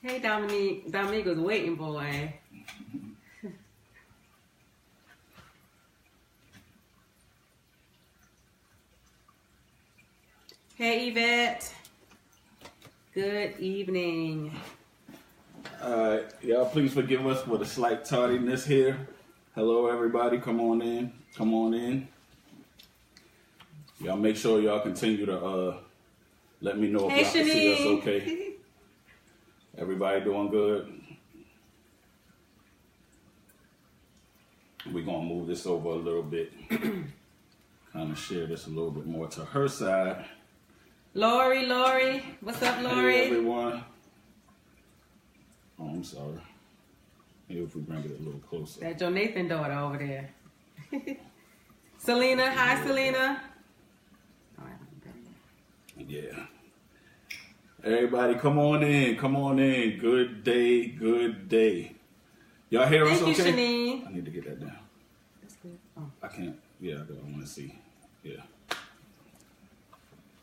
Hey, Dominique. Dominique was waiting, boy. Hey, Yvette. Good evening. Y'all please forgive us for the slight tardiness here. Hello, everybody. Come on in. Come on in. Y'all make sure y'all continue to let me know if y'all can see us okay. Everybody doing good? We're going to move this over a little bit. Kind of share this a little bit more to her side. Lori. What's up, Lori? Hey, everyone. Oh, I'm sorry. Maybe if we bring it a little closer. That's your Nathan daughter over there. Selena. Hi, Selena. Yeah. Everybody, come on in. Come on in. Good day. Good day. Y'all hear us okay? Thank you, Shanine. I need to get that down. That's good. Oh. I can't. Yeah, I want to see. Yeah.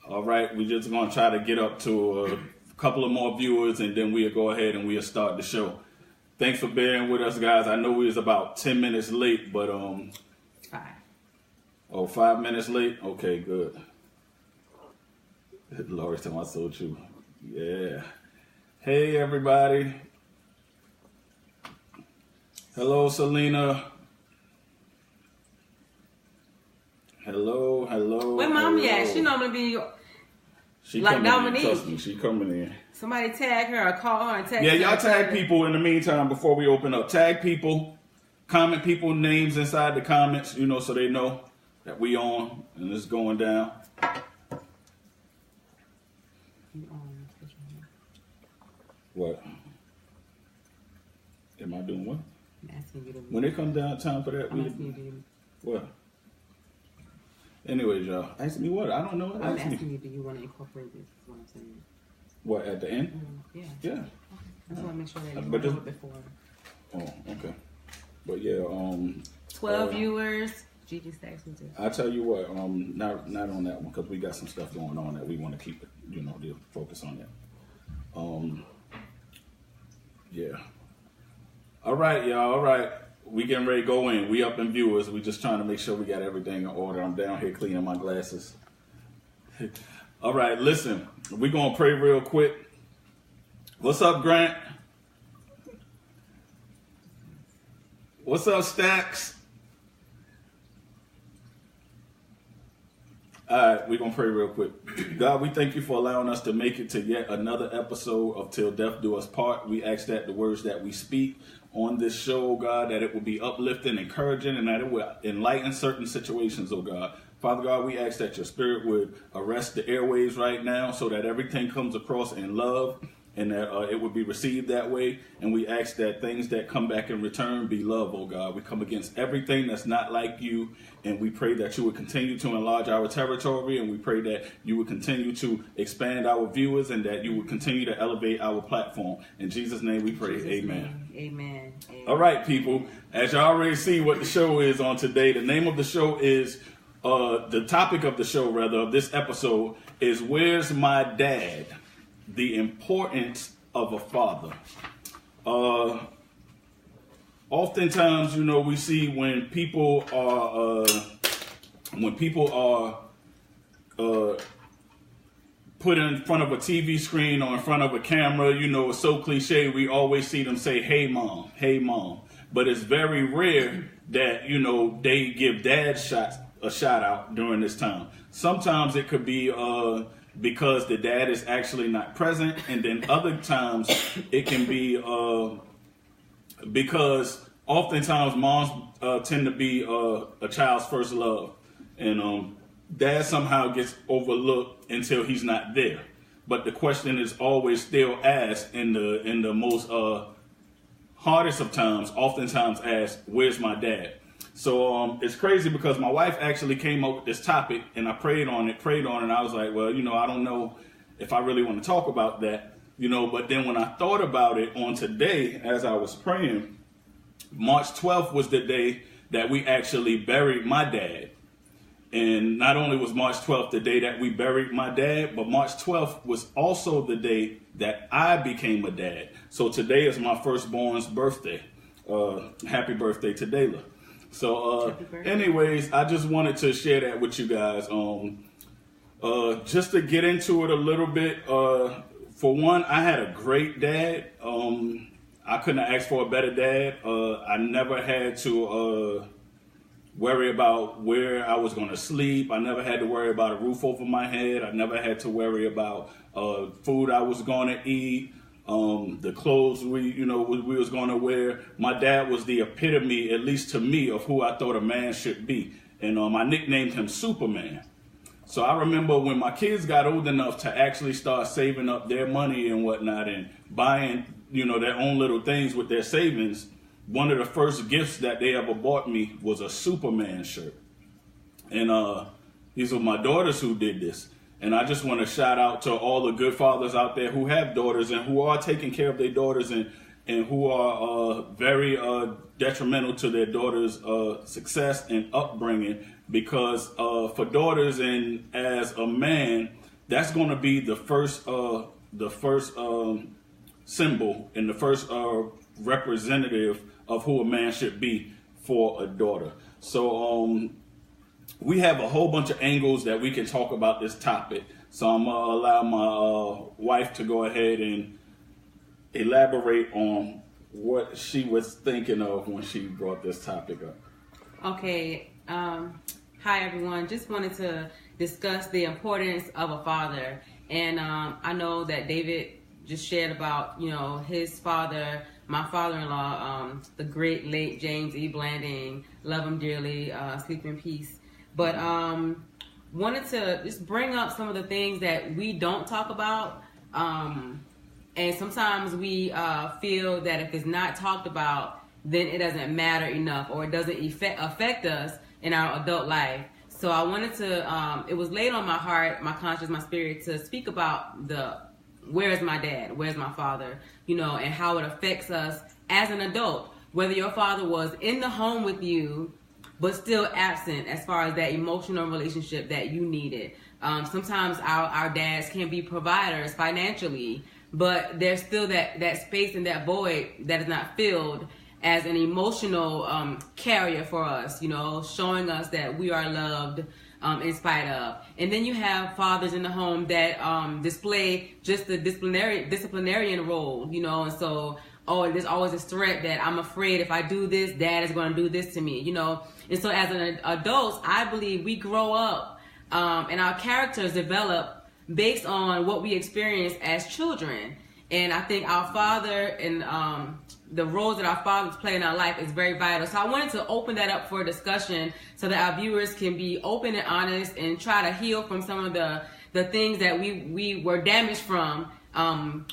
All right. We're just going to try to get up to a couple of more viewers, and then we'll go ahead and we'll start the show. Thanks for bearing with us, guys. I know we was about 10 minutes late, but 5. Oh, 5 minutes late? Okay, good. Lori said, "That's so true." Yeah. Hey, everybody. Hello, Selena. Hello. Where mommy at? She normally be she like coming Dominique. In. Trust me, she coming in. Somebody tag her or call her and text her. Yeah, y'all tag people in the meantime before we open up. Tag people, comment people names inside the comments, so they know that we on and it's going down. What? Am I doing what? I'm asking you to when it comes down time for that, I'm asking you to what? Anyways, y'all, ask me what? I don't know. I'm asking you, do you want to incorporate this? Is what I'm saying. What, at the end? Yeah. Yeah. Okay. I just want to make sure that you But know it before. Oh, okay. But yeah, 12 viewers. Gigi Stacks was it. I tell you what, not on that one because we got some stuff going on that we want to keep it, to focus on that. Yeah. All right, y'all. All right. We getting ready to go in. We up in viewers. We just trying to make sure we got everything in order. I'm down here cleaning my glasses. All right, listen. We're going to pray real quick. What's up, Grant? What's up, Stacks? All right, we're going to pray real quick. God, we thank you for allowing us to make it to yet another episode of Till Death Do Us Part. We ask that the words that we speak on this show, God, that it will be uplifting, encouraging, and that it will enlighten certain situations, oh God. Father God, we ask that your spirit would arrest the airwaves right now so that everything comes across in love and that it would be received that way. And we ask that things that come back in return be love, oh God. We come against everything that's not like you, and we pray that you would continue to enlarge our territory, and we pray that you would continue to expand our viewers and that you would continue to elevate our platform. In Jesus' name we pray, amen. Amen. All right, people, as you already see what the show is on today, the name of the show is, the topic of the show, rather, of this episode is Where's My Dad? The importance of a father. Oftentimes, we see when people are put in front of a TV screen or in front of a camera, it's so cliche. We always see them say, "Hey, mom, hey, mom." But it's very rare that they give dad a shout out during this time. Sometimes it could be because the dad is actually not present, and then other times it can be because oftentimes moms tend to be a child's first love, and dad somehow gets overlooked until he's not there. But the question is always still asked in the most hardest of times, oftentimes asked, "Where's my dad?" So it's crazy because my wife actually came up with this topic, and I prayed on it, and I was like, well, I don't know if I really want to talk about that, but then when I thought about it on today, as I was praying, March 12th was the day that we actually buried my dad. And not only was March 12th the day that we buried my dad, but March 12th was also the day that I became a dad. So today is my firstborn's birthday. Happy birthday to Dayla. So anyways, I just wanted to share that with you guys. Just to get into it a little bit, for one, I had a great dad. I couldn't have asked for a better dad. I never had to worry about where I was going to sleep. I never had to worry about a roof over my head. I never had to worry about food I was going to eat, the clothes we was going to wear. My dad was the epitome, at least to me, of who I thought a man should be. And I nicknamed him Superman. So I remember when my kids got old enough to actually start saving up their money and whatnot and buying, their own little things with their savings, one of the first gifts that they ever bought me was a Superman shirt. And these were my daughters who did this. And I just want to shout out to all the good fathers out there who have daughters and who are taking care of their daughters and who are very detrimental to their daughters' success and upbringing. Because for daughters and as a man, that's going to be the first symbol and the first representative of who a man should be for a daughter. So we have a whole bunch of angles that we can talk about this topic. So I'm going to allow my wife to go ahead and elaborate on what she was thinking of when she brought this topic up. Okay. Hi, everyone. Just wanted to discuss the importance of a father. And I know that David just shared about, his father, my father-in-law, the great late James E. Blanding. Love him dearly. Sleep in peace. But wanted to just bring up some of the things that we don't talk about. And sometimes we feel that if it's not talked about, then it doesn't matter enough or it doesn't affect us in our adult life. So I wanted to, it was laid on my heart, my conscience, my spirit to speak about where is my dad, where's my father, and how it affects us as an adult. Whether your father was in the home with you, but still absent as far as that emotional relationship that you needed. Sometimes our dads can be providers financially, but there's still that space and that void that is not filled as an emotional carrier for us, showing us that we are loved in spite of. And then you have fathers in the home that display just the disciplinarian role, and so, there's always this threat that I'm afraid if I do this, dad is going to do this to me, And so as an adults, I believe we grow up and our characters develop based on what we experience as children. And I think our father and the roles that our fathers play in our life is very vital. So I wanted to open that up for discussion so that our viewers can be open and honest and try to heal from some of the things that we were damaged from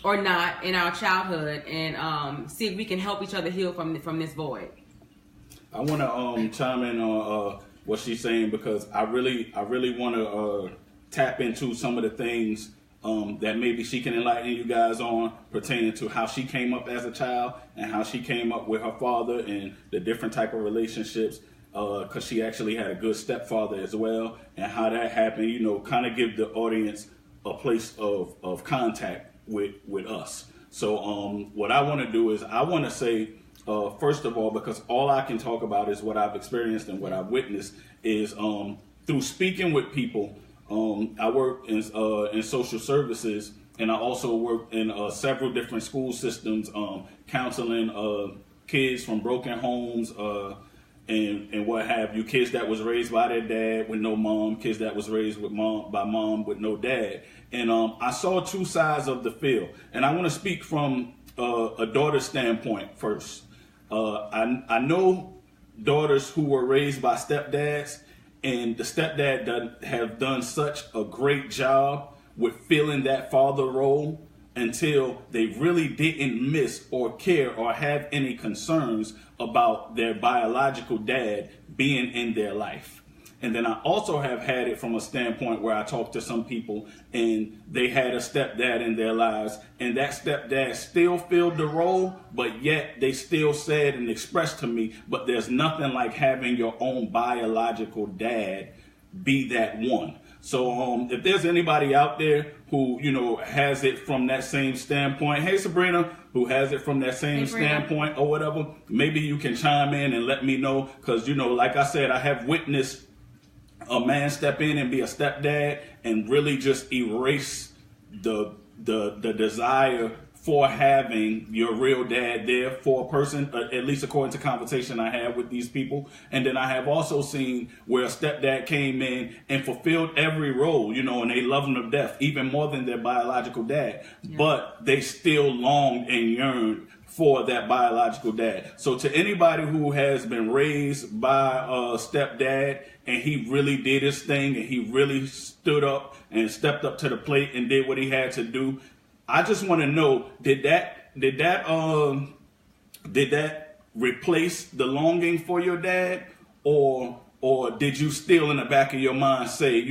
or not in our childhood, and see if we can help each other heal from this void. I want to chime in on what she's saying because I really want to tap into some of the things that maybe she can enlighten you guys on pertaining to how she came up as a child and how she came up with her father and the different type of relationships, because she actually had a good stepfather as well, and how that happened, kind of give the audience a place of contact with us. So what I want to do is I want to say, first of all, because all I can talk about is what I've experienced and what I've witnessed, is through speaking with people. I work in social services, and I also work in several different school systems, counseling kids from broken homes and what have you, kids that was raised by their dad with no mom, kids that was raised by mom with no dad. And I saw two sides of the field, and I want to speak from a daughter's standpoint first. I know daughters who were raised by stepdads, and the stepdad have done such a great job with filling that father role until they really didn't miss or care or have any concerns about their biological dad being in their life. And then I also have had it from a standpoint where I talked to some people and they had a stepdad in their lives, and that stepdad still filled the role, but yet they still said and expressed to me, but there's nothing like having your own biological dad be that one. So if there's anybody out there who, has it from that same standpoint, hey Sabrina, who has it from that same standpoint or whatever, maybe you can chime in and let me know. Because, like I said, I have witnessed a man step in and be a stepdad and really just erase the desire for having your real dad there for a person, at least according to conversation I had with these people. And then I have also seen where a stepdad came in and fulfilled every role, and they love him to death, even more than their biological dad. Yeah. But they still longed and yearned for that biological dad. So to anybody who has been raised by a stepdad and he really did his thing and he really stood up and stepped up to the plate and did what he had to do, I just want to know, did that replace the longing for your dad, or did you still in the back of your mind say,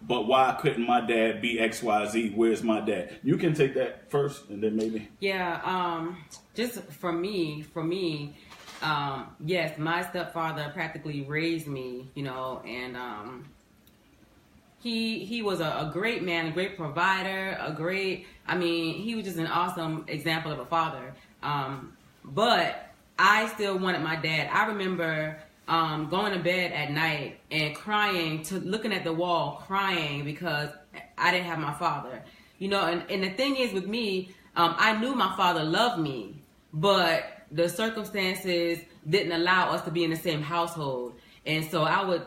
but why couldn't my dad be XYZ? Where's my dad? You can take that first, and then maybe. Yeah. Just for me, yes, my stepfather practically raised me, and he was a great man, a great provider, he was just an awesome example of a father. But I still wanted my dad. I remember going to bed at night and crying, looking at the wall, crying because I didn't have my father. And the thing is with me, I knew my father loved me, but the circumstances didn't allow us to be in the same household. And so I would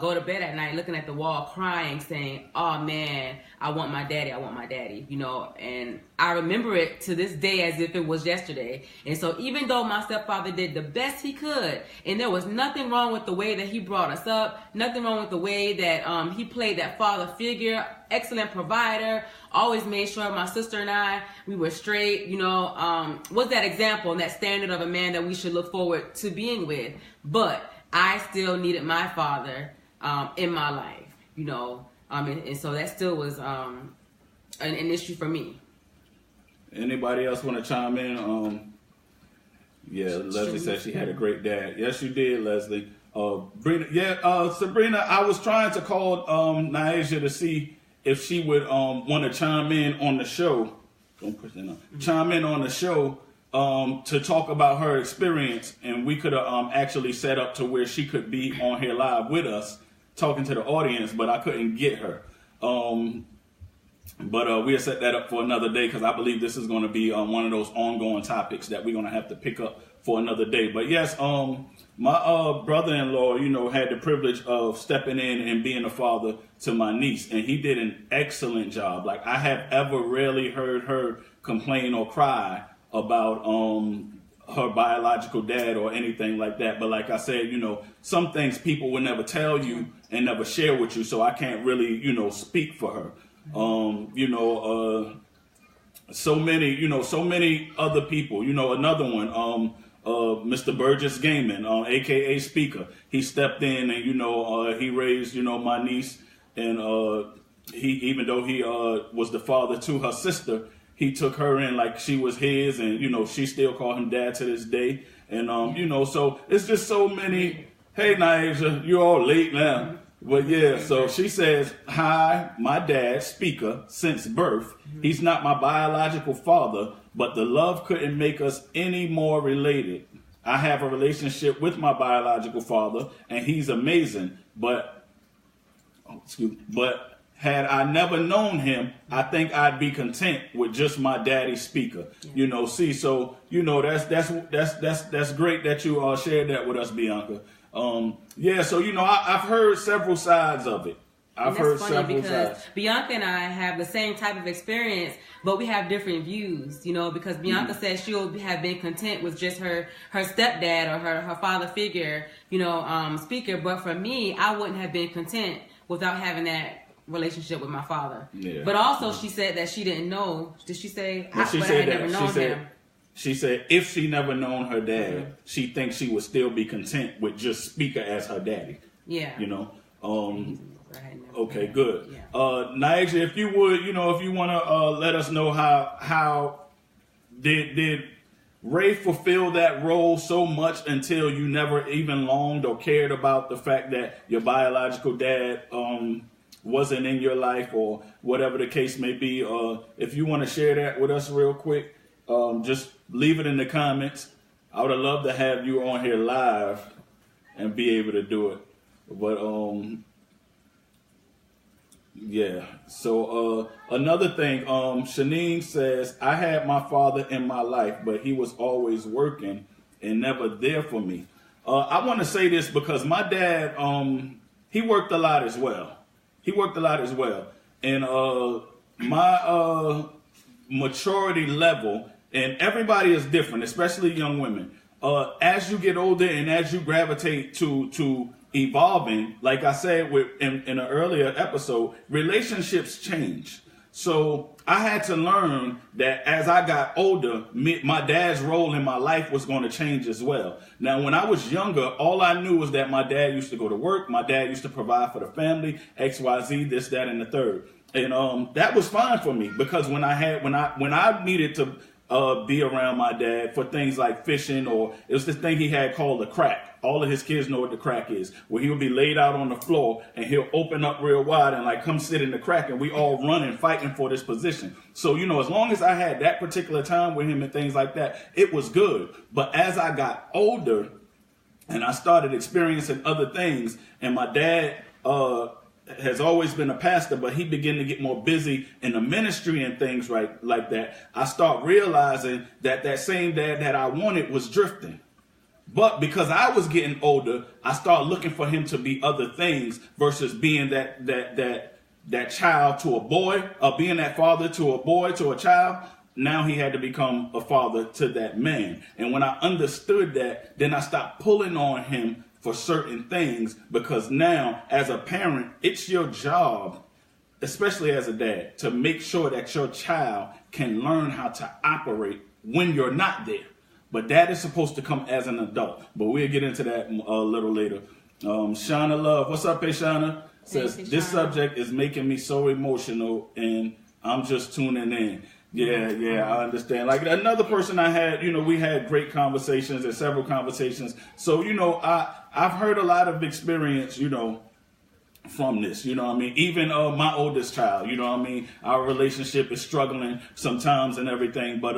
go to bed at night looking at the wall, crying, saying, oh man, I want my daddy, and I remember it to this day as if it was yesterday. And so even though my stepfather did the best he could, and there was nothing wrong with the way that he brought us up, nothing wrong with the way that he played that father figure, excellent provider, always made sure my sister and I, we were straight, was that example and that standard of a man that we should look forward to being with. But I still needed my father in my life, and so that still was an issue for me. Anybody else want to chime in? Leslie said she had a great dad. Yes, you did, Leslie. Sabrina, I was trying to call Niaja to see if she would want to chime in on the show. Don't push that on. Chime in on the show. To talk about her experience, and we could have actually set up to where she could be on here live with us, talking to the audience, but I couldn't get her. But we'll set that up for another day, because I believe this is going to be one of those ongoing topics that we're going to have to pick up for another day. But yes, my brother-in-law, had the privilege of stepping in and being a father to my niece, and he did an excellent job. Like, I have ever rarely heard her complain or cry about her biological dad or anything like that. But like I said, some things people will never tell you and never share with you, so I can't really, speak for her. So many other people, another one, Mr. Burgess Gaming, aka Speaker. He stepped in and he raised, my niece, and even though he was the father to her sister, he took her in like she was his, and she still called him dad to this day. And so it's just so many. Hey, Niaja, you're all late now. But yeah, so she says, hi, my dad, Speaker, since birth. He's not my biological father, but the love couldn't make us any more related. I have a relationship with my biological father, and he's amazing. But had I never known him, I think I'd be content with just my daddy, Speaker. So that's great that you shared that with us, Bianca. I've heard several sides of it. I've heard several sides. Bianca and I have the same type of experience, but we have different views, because Bianca says she'll have been content with just her stepdad or her father figure, Speaker. But for me, I wouldn't have been content without having that relationship with my father. Yeah. But also she said that she didn't know. Did she say? Well, she said that. She said if she never known her dad, she thinks she would still be content with just Speaker as her daddy. Yeah. Okay, good. Yeah. Niaja, if you would, if you want to let us know how did Ray fulfill that role so much until you never even longed or cared about the fact that your biological dad wasn't in your life or whatever the case may be. If you want to share that with us real quick, just leave it in the comments. I would have loved to have you on here live and be able to do it. But yeah. So another thing, Shanine says, I had my father in my life, but he was always working and never there for me. I want to say this because my dad, he worked a lot as well. And my maturity level, and everybody is different, especially young women. As you get older and as you gravitate to evolving, like I said in an earlier episode, relationships change. So I had to learn that as I got older, my dad's role in my life was going to change as well. Now, when I was younger, all I knew was that my dad used to go to work. My dad used to provide for the family, XYZ, this, that, and the third. And that was fine for me because when I needed to be around my dad for things like fishing, or it was this thing he had called the crack. All of his kids know what the crack is, where he would be laid out on the floor and he'll open up real wide and like come sit in the crack, and we all running, fighting for this position. So, as long as I had that particular time with him and things like that, it was good. But as I got older and I started experiencing other things, and my dad has always been a pastor, but he began to get more busy in the ministry and things like that, I start realizing that same dad that I wanted was drifting. But because I was getting older, I started looking for him to be other things versus being that child to a boy, or being that father to a boy, to a child. Now he had to become a father to that man. And when I understood that, then I stopped pulling on him for certain things, because now as a parent, it's your job, especially as a dad, to make sure that your child can learn how to operate when you're not there. But that is supposed to come as an adult. But we'll get into that a little later. Shauna Love, what's up, hey Shauna? Says, this subject is making me so emotional and I'm just tuning in. Yeah, I understand. Like another person I had, we had great conversations and several conversations. So, I've heard a lot of experience, from this, even my oldest child, our relationship is struggling sometimes and everything, but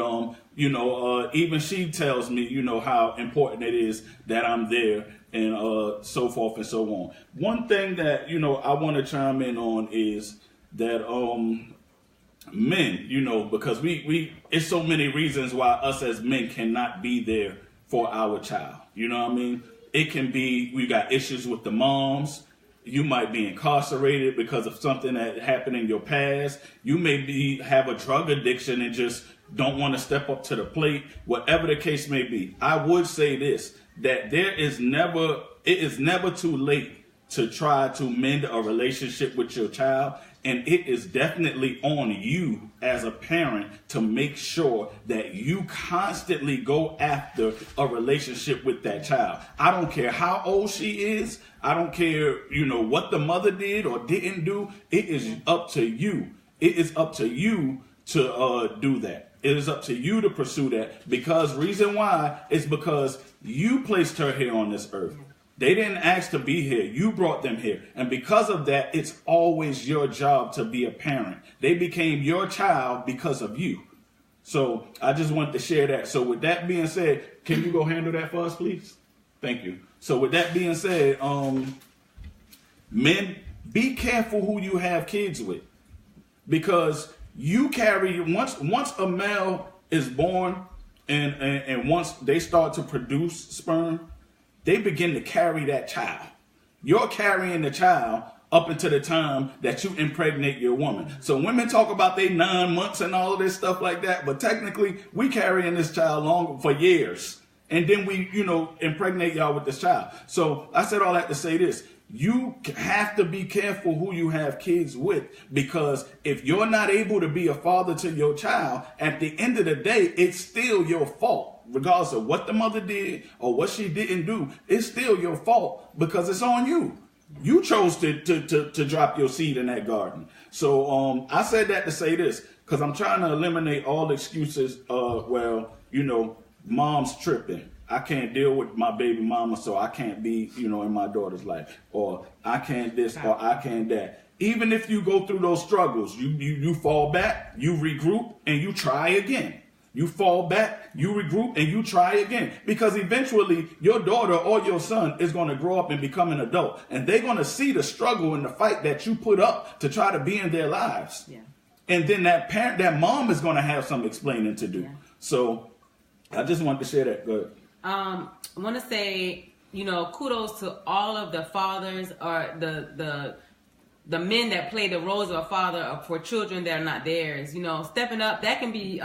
even she tells me, how important it is that I'm there, and so forth and so on. One thing that I want to chime in on is that men, because we it's so many reasons why us as men cannot be there for our child. It can be we got issues with the moms. You might be incarcerated because of something that happened in your past. You may have a drug addiction and just don't want to step up to the plate. Whatever the case may be, I would say this, that it is never too late to try to mend a relationship with your child. And it is definitely on you as a parent to make sure that you constantly go after a relationship with that child. I don't care how old she is. I don't care, what the mother did or didn't do. It is up to you. It is up to you to do that. It is up to you to pursue that, because reason why is because you placed her here on this earth. They didn't ask to be here. You brought them here. And because of that, it's always your job to be a parent. They became your child because of you. So I just wanted to share that. So with that being said, can you go handle that for us, please? Thank you. So with that being said, men, be careful who you have kids with. Because you carry, once a male is born and once they start to produce sperm, they begin to carry that child. You're carrying the child up until the time that you impregnate your woman. So women talk about they 9 months and all of this stuff like that, but technically we carrying this child longer for years. And then we, impregnate y'all with this child. So I said all that to say this. You have to be careful who you have kids with, because if you're not able to be a father to your child, at the end of the day, it's still your fault. Regardless of what the mother did or what she didn't do, it's still your fault because it's on you. You chose to drop your seed in that garden. So I said that to say this, because I'm trying to eliminate all excuses. Mom's tripping. I can't deal with my baby mama, so I can't be, you know, in my daughter's life, or I can't this, or I can't that. Even if you go through those struggles, you fall back, you regroup, and you try again. You fall back, you regroup, and you try again. Because eventually, your daughter or your son is going to grow up and become an adult. And they're going to see the struggle and the fight that you put up to try to be in their lives. Yeah. And then that mom is going to have some explaining to do. Yeah. So, I just wanted to share that. Go ahead. I want to say, you know, kudos to all of the fathers or the men that play the roles of a father for children that are not theirs. You know, stepping up, that can be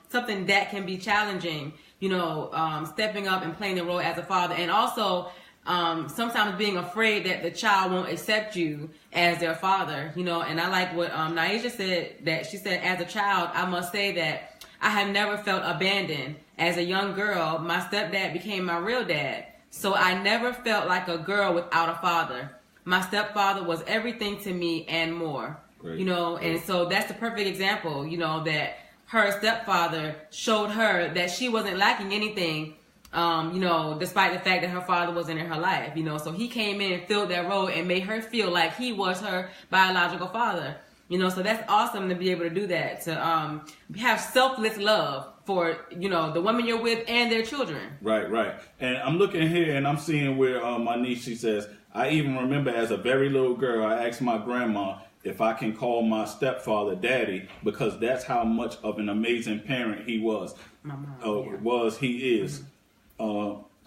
something that can be challenging, you know, stepping up and playing the role as a father. And also sometimes being afraid that the child won't accept you as their father, you know. And I like what Naisha said, that she said, as a child, I must say that I have never felt abandoned. As a young girl, my stepdad became my real dad. So I never felt like a girl without a father. My stepfather was everything to me and more. Great. You know, and so that's the perfect example, you know, that her stepfather showed her that she wasn't lacking anything, you know, despite the fact that her father wasn't in her life, you know. So he came in and filled that role and made her feel like he was her biological father, you know. So that's awesome to be able to do that, to have selfless love for, you know, the women you're with and their children. Right. And I'm looking here and I'm seeing where my niece, she says, I even remember as a very little girl, I asked my grandma if I can call my stepfather daddy, because that's how much of an amazing parent he was. My mom, He is.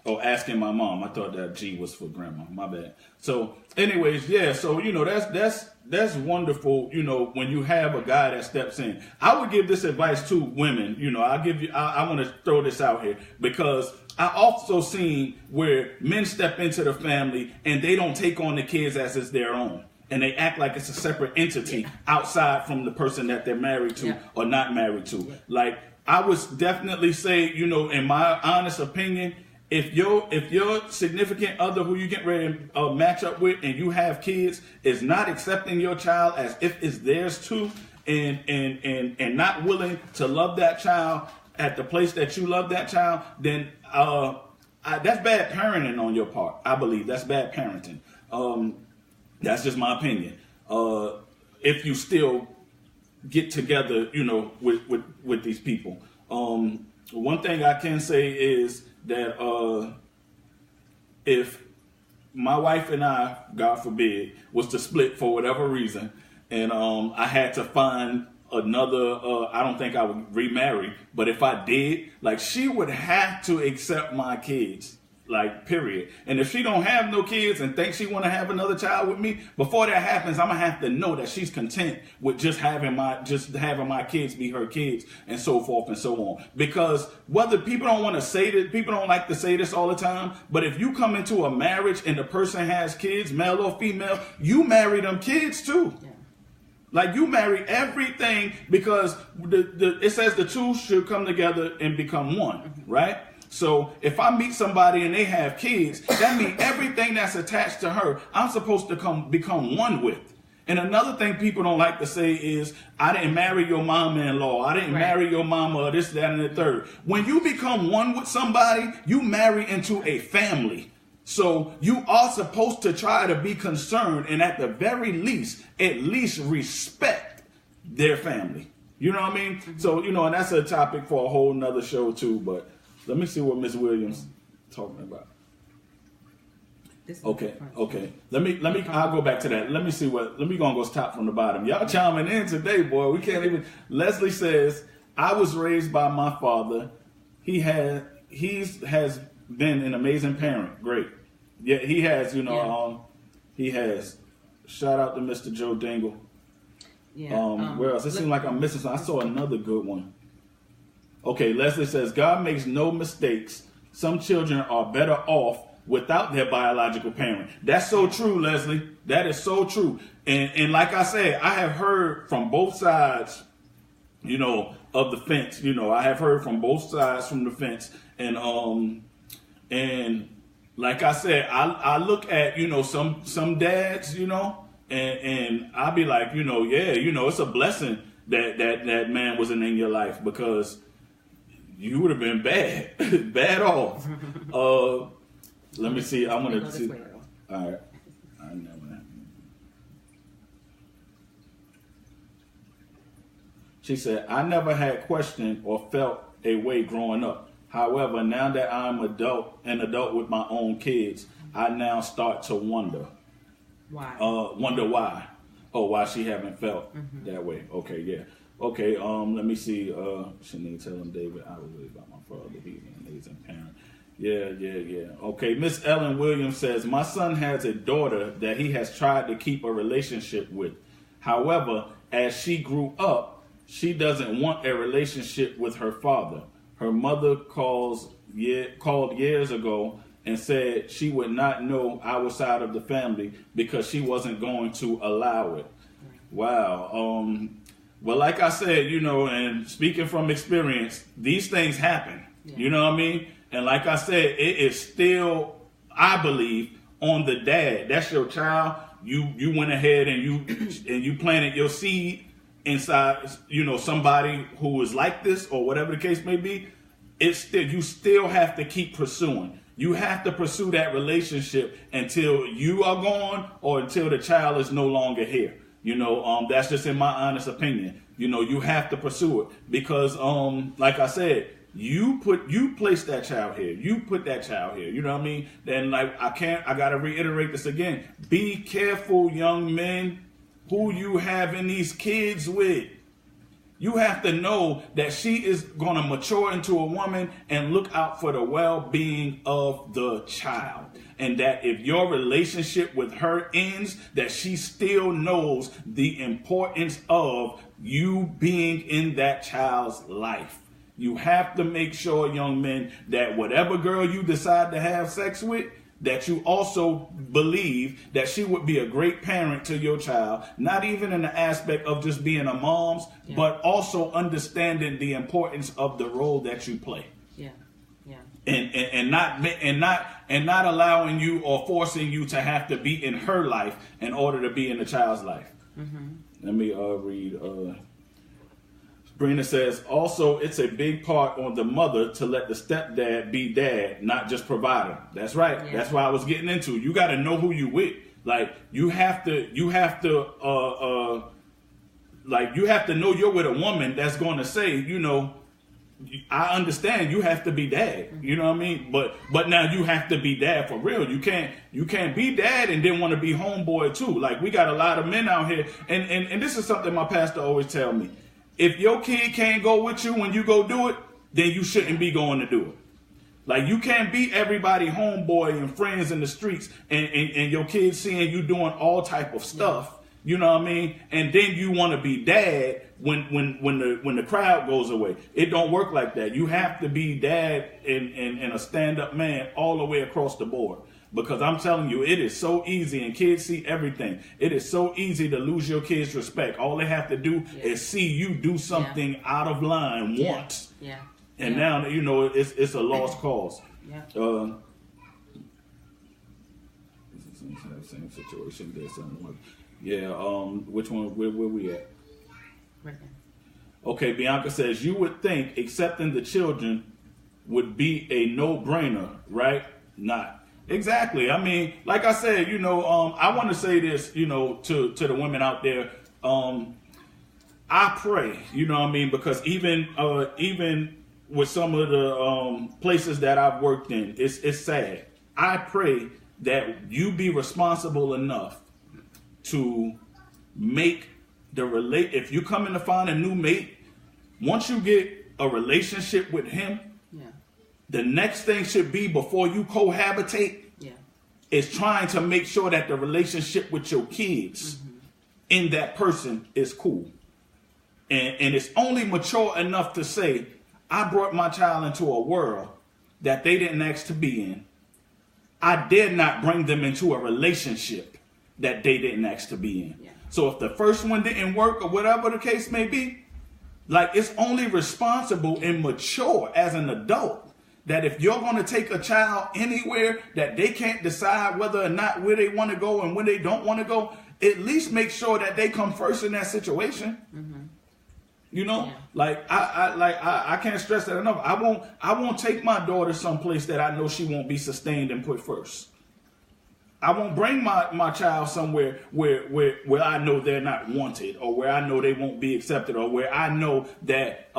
Asking my mom. I thought that G was for grandma. My bad. So anyways, yeah, so, you know, that's wonderful, you know, when you have a guy that steps in. I would give this advice to women, you know. I want to throw this out here, because I also seen where men step into the family and they don't take on the kids as it's their own. And they act like it's a separate entity outside from the person that they're married to or not married to. Yeah. Like, I would definitely say, you know, in my honest opinion, if your significant other who you get ready to match up with and you have kids is not accepting your child as if it's theirs too, and not willing to love that child at the place that you love that child, then that's bad parenting on your part. I believe that's bad parenting. That's just my opinion. If you still get together, you know, with these people. One thing I can say is that if my wife and I, God forbid, was to split for whatever reason, and I had to find another, I don't think I would remarry, but if I did, like, she would have to accept my kids. Like, period. And if she don't have no kids and thinks she want to have another child with me, before that happens, I'm gonna have to know that she's content with just having my kids be her kids, and so forth and so on. Because whether people don't want to say this, people don't like to say this all the time, but if you come into a marriage and the person has kids, male or female, you marry them kids too. Yeah. Like, you marry everything, because it says the two should come together and become one, right? So if I meet somebody and they have kids, that means everything that's attached to her, I'm supposed to become one with. And another thing people don't like to say is, I didn't marry your mama-in-law. I didn't marry your mama, or this, that, and the third. When you become one with somebody, you marry into a family. So you are supposed to try to be concerned and at the very least, at least respect their family. You know what I mean? Mm-hmm. So, you know, and that's a topic for a whole nother show too, but let me see what Miss Williams talking about. Okay. I'll go back to that. Let me gonna go top from the bottom. Y'all chiming in today, boy. We can't even. Leslie says, I was raised by my father. He has been an amazing parent. Great. Yeah, he has, you know, he has. Shout out to Mr. Joe Dingle. Yeah. Where else? It seems like I'm missing something. I saw another good one. Okay, Leslie says, God makes no mistakes. Some children are better off without their biological parent. That's so true, Leslie. That is so true. And like I said, I have heard from both sides, you know, of the fence. You know, I have heard from both sides from the fence. And like I said, I look at, you know, some dads, you know, and I'll be like, you know, yeah, you know, it's a blessing that man wasn't in your life, because you would have been bad, bad off. Let me see. I want to see. All right. I never. She said, I never had questioned or felt a way growing up. However, now that I'm an adult with my own kids, I now start to wonder. Why? Wonder why. Oh, why she haven't felt that way. Okay, yeah. Okay, let me see. Shanae, tell him, David, I was raised by my father. He's an amazing parent. Yeah. Okay, Miss Ellen Williams says, my son has a daughter that he has tried to keep a relationship with. However, as she grew up, she doesn't want a relationship with her father. Her mother called years ago and said she would not know our side of the family because she wasn't going to allow it. Wow. Well, like I said, and speaking from experience, these things happen. Yeah. You know what I mean? And like I said, it is still, I believe, on the dad. That's your child. You went ahead and you planted your seed inside, somebody who is like this or whatever the case may be. You still have to keep pursuing. You have to pursue that relationship until you are gone or until the child is no longer here. That's just in my honest opinion. You have to pursue it because, like I said, you placed that child here. You put that child here. You know what I mean? Then I gotta reiterate this again. Be careful, young men, who you having these kids with. You have to know that she is going to mature into a woman and look out for the well-being of the child. And that if your relationship with her ends, that she still knows the importance of you being in that child's life. You have to make sure, young men, that whatever girl you decide to have sex with, that you also believe that she would be a great parent to your child, not even in the aspect of just being a mom's, but also understanding the importance of the role that you play. Yeah. And not allowing you or forcing you to have to be in her life in order to be in the child's life. Let me read. Brina says, also, it's a big part on the mother to let the stepdad be dad, not just provider. That's right. Yeah. That's what I was getting into. You got to know who you with. You have to know you're with a woman that's going to say, I understand you have to be dad. You know what I mean? But now you have to be dad for real. You can't be dad and then want to be homeboy too. We got a lot of men out here. And this is something my pastor always tell me. If your kid can't go with you when you go do it, then you shouldn't be going to do it. You can't be everybody homeboy and friends in the streets and your kids seeing you doing all type of stuff. You know what I mean? And then you want to be dad when the crowd goes away. It don't work like that. You have to be dad and a stand-up man all the way across the board. Because I'm telling you, it is so easy, and kids see everything. It is so easy to lose your kids' respect. All they have to do is see you do something out of line once. Yeah. And now, it's a lost cause. Yeah. Same situation. There's something. Yeah. Which one? Where we at? Right there. Okay. Bianca says, you would think accepting the children would be a no-brainer, right? Not. Exactly. I mean, like I said, I want to say this, to the women out there. I pray, because even with some of the places that I've worked in, it's sad. I pray that you be responsible enough to make if you come in to find a new mate, once you get a relationship with him, the next thing should be before you cohabitate is trying to make sure that the relationship with your kids in that person is cool. And it's only mature enough to say, I brought my child into a world that they didn't ask to be in. I did not bring them into a relationship that they didn't ask to be in. Yeah. So if the first one didn't work or whatever the case may be, it's only responsible and mature as an adult that if you're going to take a child anywhere that they can't decide whether or not where they want to go and where they don't want to go, at least make sure that they come first in that situation. You know, I can't stress that enough. I won't take my daughter someplace that I know she won't be sustained and put first. I won't bring my child somewhere where I know they're not wanted, or where I know they won't be accepted, or where I know that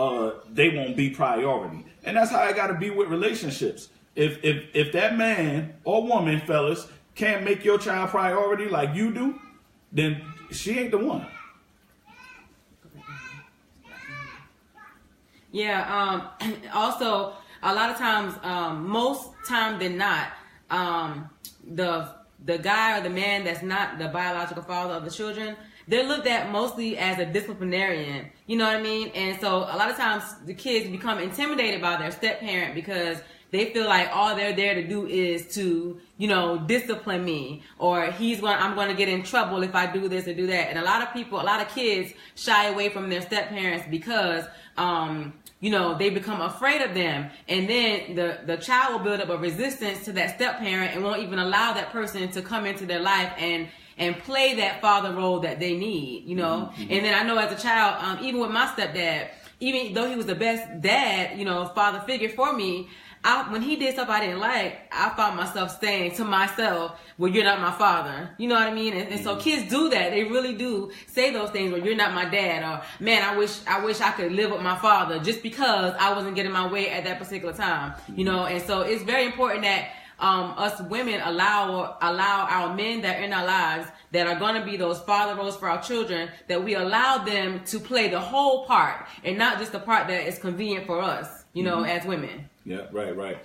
they won't be priority. And that's how I got to be with relationships. If that man or woman, fellas, can't make your child priority like you do, then she ain't the one. Yeah. Also, a lot of times, most time than not, the guy or the man that's not the biological father of the children, they're looked at mostly as a disciplinarian. You know what I mean? And so a lot of times the kids become intimidated by their step parent because they feel like all they're there to do is to, discipline me, or I'm going to get in trouble if I do this or do that. And a lot of kids shy away from their step parents because, they become afraid of them. And then the child will build up a resistance to that step parent and won't even allow that person to come into their life and play that father role that they need, Mm-hmm. And then I know as a child, even with my stepdad, even though he was the best dad, father figure for me, when he did stuff I didn't like, I found myself saying to myself, well, you're not my father. You know what I mean? And so kids do that. They really do say those things, well, you're not my dad, or man, I wish I could live with my father just because I wasn't getting my way at that particular time. And so it's very important that us women allow our men that are in our lives that are going to be those father roles for our children, that we allow them to play the whole part and not just the part that is convenient for us, as women. Yeah, right.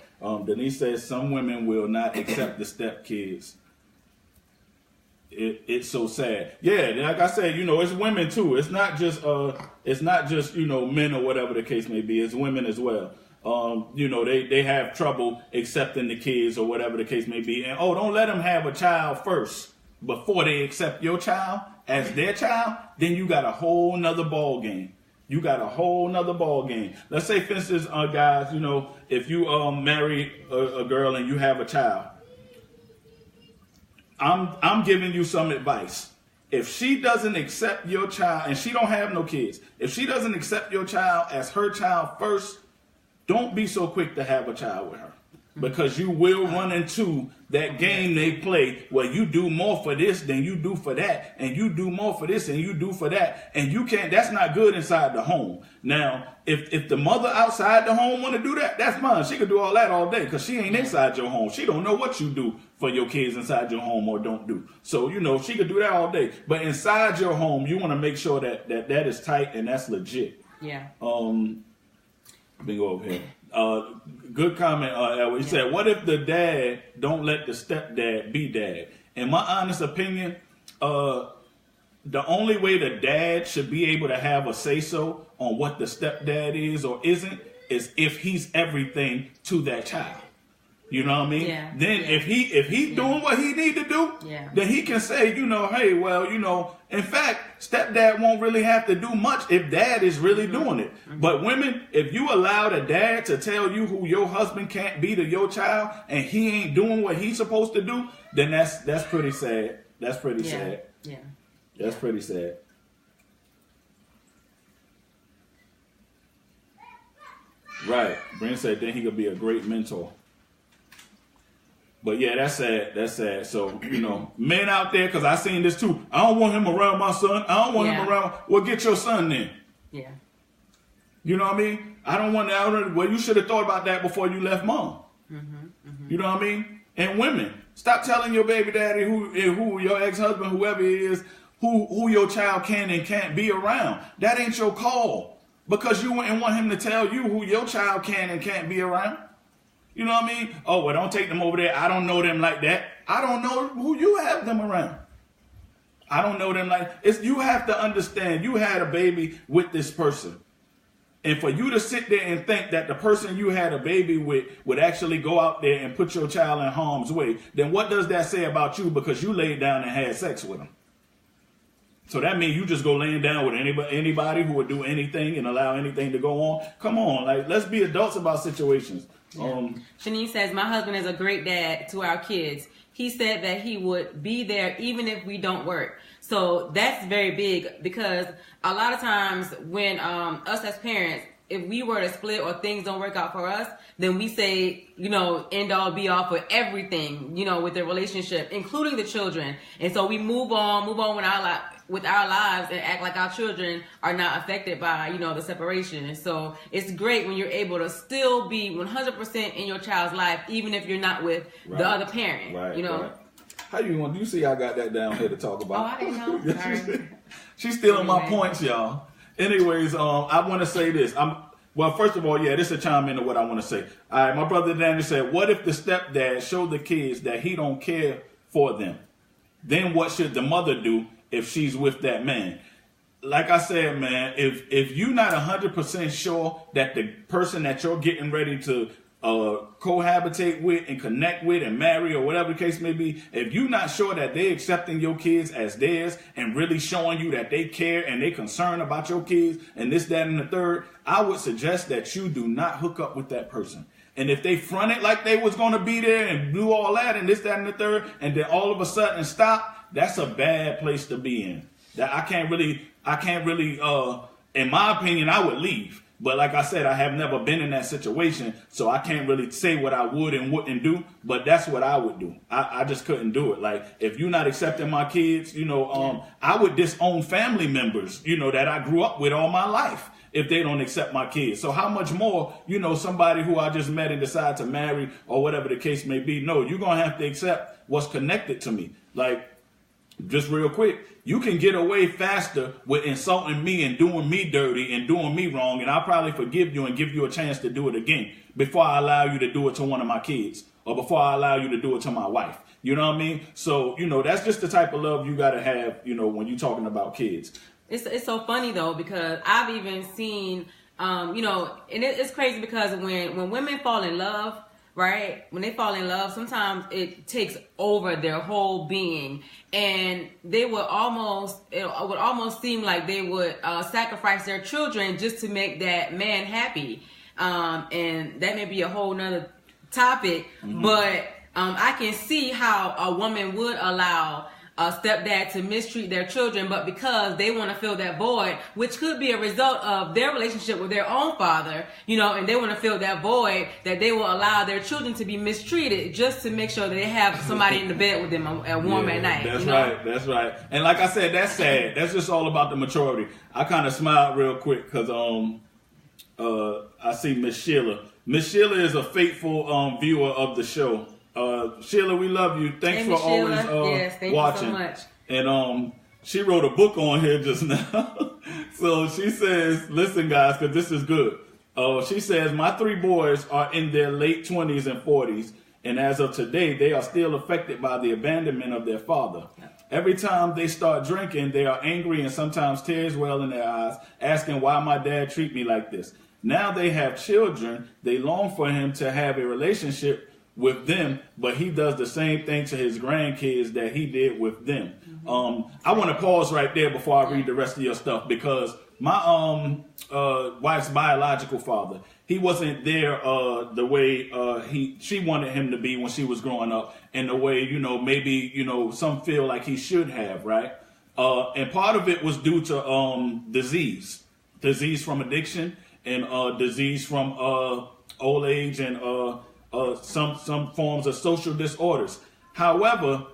Denise says some women will not accept the stepkids. It's so sad. Yeah, like I said, it's women too. It's not just men or whatever the case may be. It's women as well. They have trouble accepting the kids or whatever the case may be. And don't let them have a child first before they accept your child as their child. Then you got a whole nother ball game. Let's say, for instance, guys, if you marry a girl and you have a child, I'm giving you some advice. If she doesn't accept your child, and she don't have no kids, if she doesn't accept your child as her child first, don't be so quick to have a child with her. Because you will run into that game they play where you do more for this than you do for that, and you do more for this and you do for that, and you can't. That's not good inside the home. Now, if the mother outside the home want to do that, that's fine. She can do all that all day because she ain't inside your home. She don't know what you do for your kids inside your home or don't do. So she can do that all day. But inside your home, you want to make sure that is tight and that's legit. Yeah. Let me go over here. Good comment. He said, "What if the dad don't let the stepdad be dad?" In my honest opinion, the only way the dad should be able to have a say so on what the stepdad is or isn't is if he's everything to that child. You know what I mean? Yeah. Then if he doing what he need to do, then he can say, hey, well, in fact, stepdad won't really have to do much if dad is really doing it. Mm-hmm. But women, if you allow the dad to tell you who your husband can't be to your child and he ain't doing what he's supposed to do, then that's pretty sad. That's pretty sad. Yeah. That's pretty sad. Right. Brent said then he could be a great mentor. But yeah, that's sad. That's sad. So, men out there, because I seen this too. I don't want him around my son. I don't want him around. Well, get your son then. Yeah. You know what I mean? I don't want to. Well, you should have thought about that before you left mom. Mm-hmm, mm-hmm. You know what I mean? And women, stop telling your baby daddy who your ex-husband, whoever it is, who your child can and can't be around. That ain't your call. Because you wouldn't want him to tell you who your child can and can't be around. You know what I mean? Oh, well, don't take them over there. I don't know them like that. I don't know who you have them around. I don't know them like you have to understand you had a baby with this person. And for you to sit there and think that the person you had a baby with would actually go out there and put your child in harm's way, then what does that say about you because you laid down and had sex with them? So that means you just go laying down with anybody who would do anything and allow anything to go on? Come on, let's be adults about situations. Yeah. Shanice says, my husband is a great dad to our kids. He said that he would be there even if we don't work. So that's very big, because a lot of times when us as parents, if we were to split or things don't work out for us, then we say, end all be all for everything, with the relationship, including the children. And so we move on with our lives and act like our children are not affected by, the separation. So it's great when you're able to still be 100% in your child's life, even if you're not with the other parent, Right. How do you see I got that down here to talk about? Oh, I didn't know. Sorry. She's stealing my points, y'all. Anyways, I want to say this. Well, first of all, this is a chime into what I want to say. All right, my brother Daniel said, what if the stepdad showed the kids that he don't care for them? Then what should the mother do if she's with that man? Like I said, man, if you're not 100% sure that the person that you're getting ready to cohabitate with and connect with and marry or whatever the case may be, if you're not sure that they're accepting your kids as theirs and really showing you that they care and they concerned about your kids and this, that, and the third, I would suggest that you do not hook up with that person. And if they fronted like they was going to be there and do all that and this, that, and the third, and then all of a sudden stop, that's a bad place to be in. That I can't really, in my opinion, I would leave. But like I said, I have never been in that situation, so I can't really say what I would and wouldn't do, but that's what I would do. I just couldn't do it. Like, if you're not accepting my kids, I would disown family members, that I grew up with all my life if they don't accept my kids. So how much more, somebody who I just met and decide to marry or whatever the case may be? No, you're going to have to accept what's connected to me. Like, just real quick, you can get away faster with insulting me and doing me dirty and doing me wrong, and I'll probably forgive you and give you a chance to do it again before I allow you to do it to one of my kids or before I allow you to do it to my wife. You know what I mean? So, that's just the type of love you got to have, when you're talking about kids. It's so funny, though, because I've even seen, and it's crazy because when women fall in love, right? When they fall in love, sometimes it takes over their whole being, and it would almost seem like they would sacrifice their children just to make that man happy. And that may be a whole nother topic, but I can see how a woman would allow a stepdad to mistreat their children, but because they want to fill that void, which could be a result of their relationship with their own father, and they want to fill that void, that they will allow their children to be mistreated just to make sure that they have somebody in the bed with them warm at night. That's right. And like I said, that's sad. That's just all about the maturity. I kind of smiled real quick because I see Miss Sheila. Miss Sheila is a faithful viewer of the show. Sheila, we love you. Thanks for always thank watching. You so much. And she wrote a book on here just now. So she says, listen guys, because this is good. She says, my 3 boys are in their late 20s and 40s, and as of today, they are still affected by the abandonment of their father. Every time they start drinking, they are angry and sometimes tears well in their eyes, asking why my dad treat me like this. Now they have children. They long for him to have a relationship with them, but he does the same thing to his grandkids that he did with them. I want to pause right there before I read the rest of your stuff, because my wife's biological father, he wasn't there the way she wanted him to be when she was growing up, and the way maybe some feel like he should have, right? And part of it was due to disease from addiction, and disease from old age, and some forms of social disorders. However,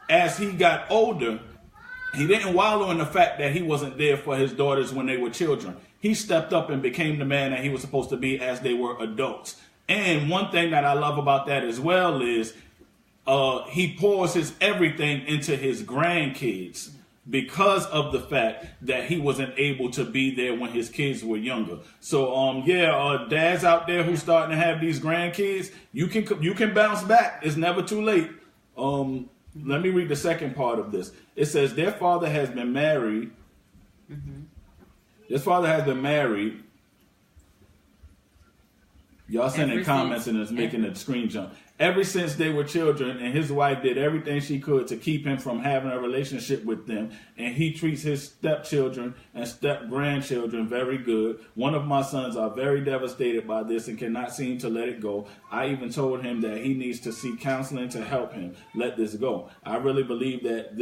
as he got older, he didn't wallow in the fact that he wasn't there for his daughters when they were children. He stepped up and became the man that he was supposed to be as they were adults. And one thing that I love about that as well is he pours his everything into his grandkids, because of the fact that he wasn't able to be there when his kids were younger. So dads out there who's starting to have these grandkids, you can bounce back. It's never too late. Let me read the second part of this. It says their father has been married. His father has been married. Y'all sending comments and it's making the screen jump. Ever since they were children, and his wife did everything she could to keep him from having a relationship with them, and he treats his stepchildren and step-grandchildren very good. One of my sons are very devastated by this and cannot seem to let it go. I even told him that he needs to seek counseling to help him let this go. I really believe that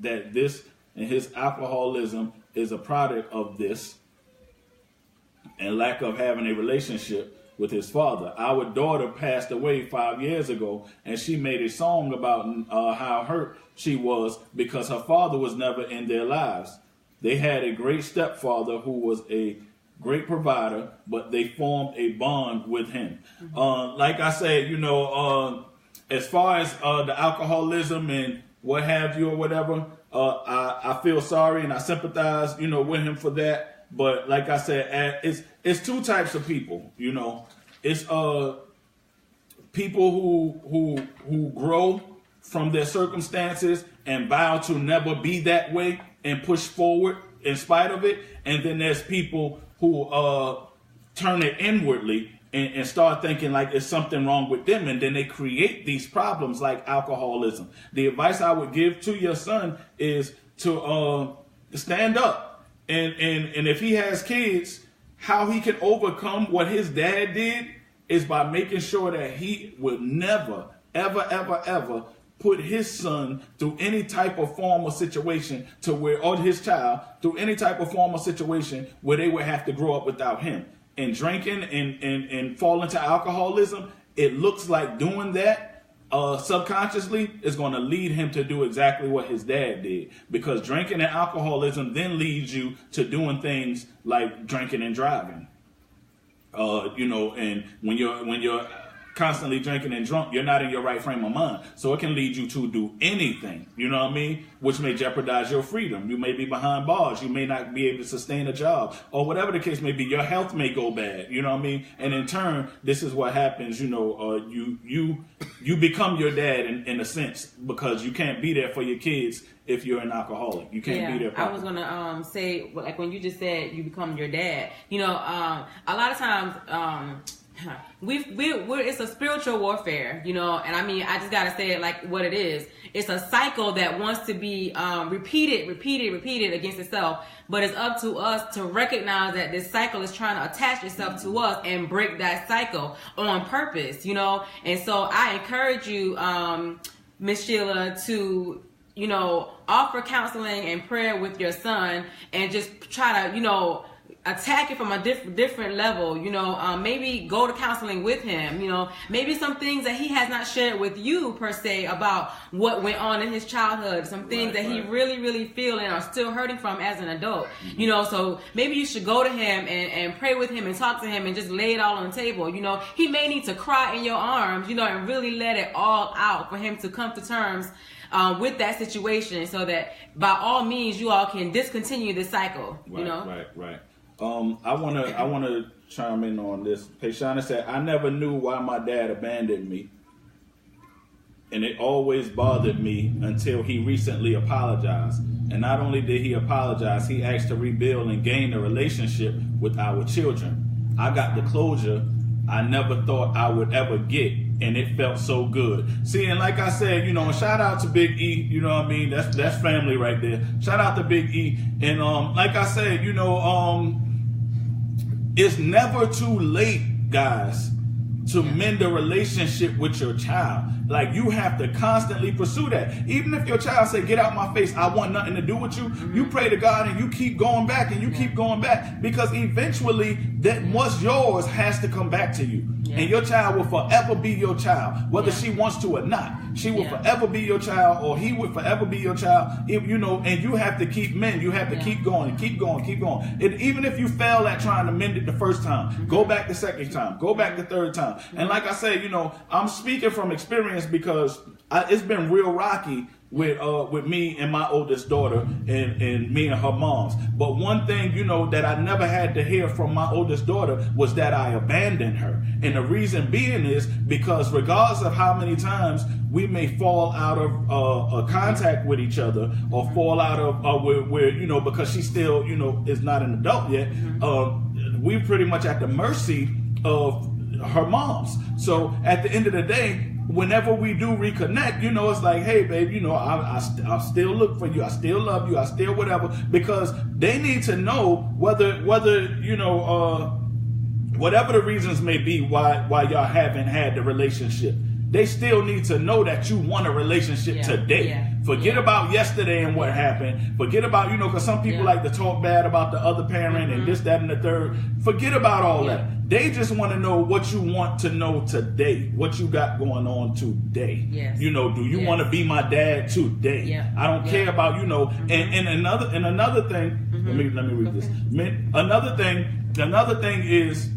that this and his alcoholism is a product of this and lack of having a relationship with his father. Our daughter passed away 5 years ago, and she made a song about how hurt she was because her father was never in their lives. They had a great stepfather who was a great provider, but they formed a bond with him. Like I said, as far as the alcoholism and what have you or whatever, I feel sorry and I sympathize, with him for that. But like I said, it's two types of people, It's people who grow from their circumstances and vow to never be that way and push forward in spite of it. And then there's people who turn it inwardly and start thinking like there's something wrong with them, and then they create these problems like alcoholism. The advice I would give to your son is to stand up. And if he has kids, how he can overcome what his dad did is by making sure that he would never, ever, ever, ever put his son through any type of form or situation or his child through any type of form or situation where they would have to grow up without him. And drinking and fall into alcoholism, it looks like doing that subconsciously is going to lead him to do exactly what his dad did, because drinking and alcoholism then leads you to doing things like drinking and driving. And when you're constantly drinking and drunk, you're not in your right frame of mind. So it can lead you to do anything, which may jeopardize your freedom. You may be behind bars. You may not be able to sustain a job, or whatever the case may be. Your health may go bad, And in turn, this is what happens, you become your dad in a sense, because you can't be there for your kids if you're an alcoholic. You can't be there properly. I was going to say, like when you just said you become your dad, a lot of times, it's a spiritual warfare, and I just gotta say it like what it is. It's a cycle that wants to be repeated against itself, but it's up to us to recognize that this cycle is trying to attach itself to us and break that cycle on purpose, and so I encourage you, Miss Sheila, to offer counseling and prayer with your son and just try to attack it from a different level, maybe go to counseling with him, maybe some things that he has not shared with you per se about what went on in his childhood, some things that he really, really feel and are still hurting from as an adult, so maybe you should go to him and pray with him and talk to him and just lay it all on the table. He may need to cry in your arms, and really let it all out for him to come to terms with that situation, so that by all means you all can discontinue this cycle. Right. I wanna chime in on this. Payshana said, I never knew why my dad abandoned me, and it always bothered me until he recently apologized. And not only did he apologize, he asked to rebuild and gain a relationship with our children. I got the closure I never thought I would ever get, and it felt so good. See, and like I said, shout out to Big E, that's family right there. Shout out to Big E. And like I said, it's never too late, guys, to mend a relationship with your child. Like, you have to constantly pursue that. Even if your child say, get out my face, I want nothing to do with you, you pray to God and you keep going back and you keep going back, because eventually that what's yours has to come back to you. And your child will forever be your child, whether she wants to or not. She will forever be your child, or he will forever be your child. And you have to keep mend. You have to keep going. And even if you fail at trying to mend it the first time, go back the second time, go back the third time. And like I say, I'm speaking from experience, because it's been real rocky with me and my oldest daughter and me and her moms. But one thing, that I never had to hear from my oldest daughter was that I abandoned her. And the reason being is because regardless of how many times we may fall out of contact with each other, or fall out of where because she still, is not an adult yet, we're pretty much at the mercy of her moms. So at the end of the day, whenever we do reconnect, it's like, hey, babe, I still look for you. I still love you. I still whatever, because they need to know whether whatever the reasons may be why y'all haven't had the relationship. they still need to know that you want a relationship today. Forget about yesterday and what happened. Forget about, because some people like to talk bad about the other parent and this, that, and the third. Forget about all that. They just want to know what you want to know today, what you got going on today. Do you want to be my dad today? I don't care about, and another thing, let me read this. Another thing is,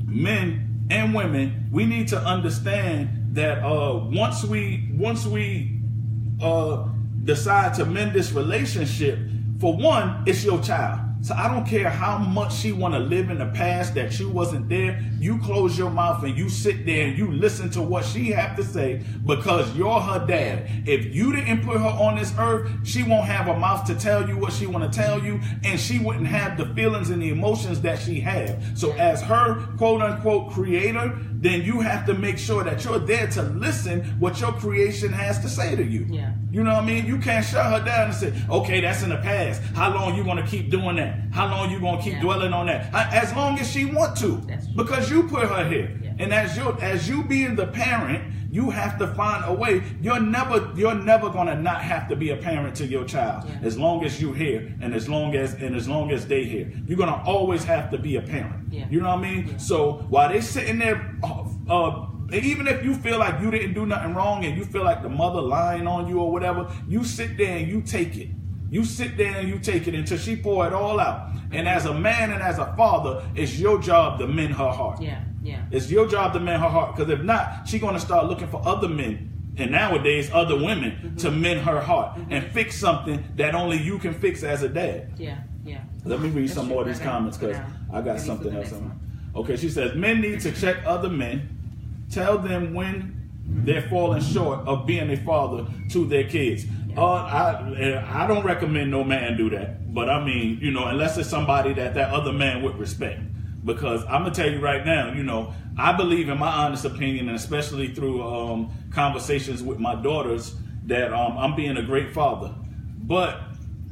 men and women, we need to understand that once we decide to mend this relationship, for one, it's your child. So I don't care how much she want to live in the past that you wasn't there. You close your mouth and you sit there and you listen to what she have to say, because you're her dad. If you didn't put her on this earth, she won't have a mouth to tell you what she want to tell you, and she wouldn't have the feelings and the emotions that she have. So as her quote unquote creator, then you have to make sure that you're there to listen what your creation has to say to you. You know what I mean? You can't shut her down and say, okay, that's in the past. How long you going to keep doing that? How long you going to keep dwelling on that? As long as she want to, because you put her here. And as you being the parent, you have to find a way. You're never going to not have to be a parent to your child. As long as you're here and as long as they here, you're going to always have to be a parent. You know what I mean? So while they sitting there, even if you feel like you didn't do nothing wrong and you feel like the mother lying on you or whatever, you sit there and you take it. You sit there and you take it until she pour it all out. And as a man and as a father, it's your job to mend her heart. It's your job to mend her heart. Because if not, she's going to start looking for other men, and nowadays other women, to mend her heart and fix something that only you can fix as a dad. Let me read some more of these comments, because I got something else. Okay, she says, men need to check other men. Tell them when they're falling short of being a father to their kids. I don't recommend no man do that. But I mean, unless it's somebody that other man would respect. Because I'm going to tell you right now, I believe, in my honest opinion, and especially through conversations with my daughters, that I'm being a great father. But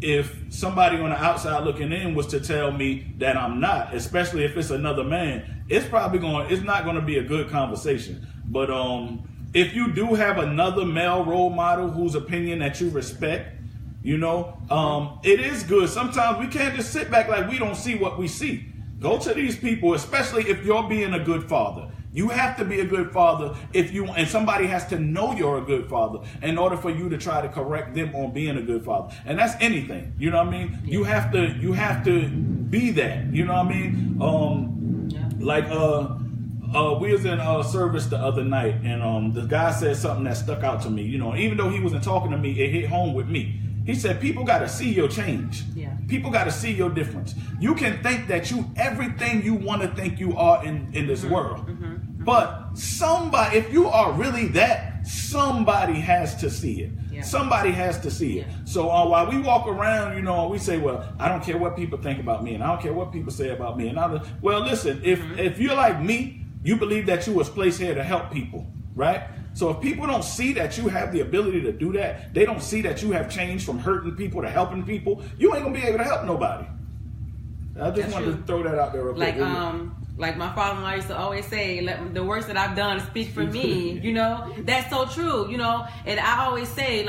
if somebody on the outside looking in was to tell me that I'm not, especially if it's another man, it's not going to be a good conversation. But if you do have another male role model whose opinion that you respect, it is good. Sometimes we can't just sit back like we don't see what we see. Go to these people, especially if you're being a good father. You have to be a good father and somebody has to know you're a good father in order for you to try to correct them on being a good father. And that's anything. You know what I mean? You have to be that. You know what I mean? We was in service the other night, and the guy said something that stuck out to me. Even though he wasn't talking to me, it hit home with me. He said, people got to see your change. People got to see your difference. You can think that everything you want to think you are in this world. But somebody, if you are really that, somebody has to see it. Somebody has to see it. So while we walk around, we say, well, I don't care what people think about me, and I don't care what people say about me. Well, listen, if you're like me, you believe that you was placed here to help people, right? So if people don't see that you have the ability to do that, they don't see that you have changed from hurting people to helping people, you ain't gonna be able to help nobody. I just wanted to throw that out there real quick. Like my father-in-law used to always say, the works that I've done speak for me. That's so true. And I always say,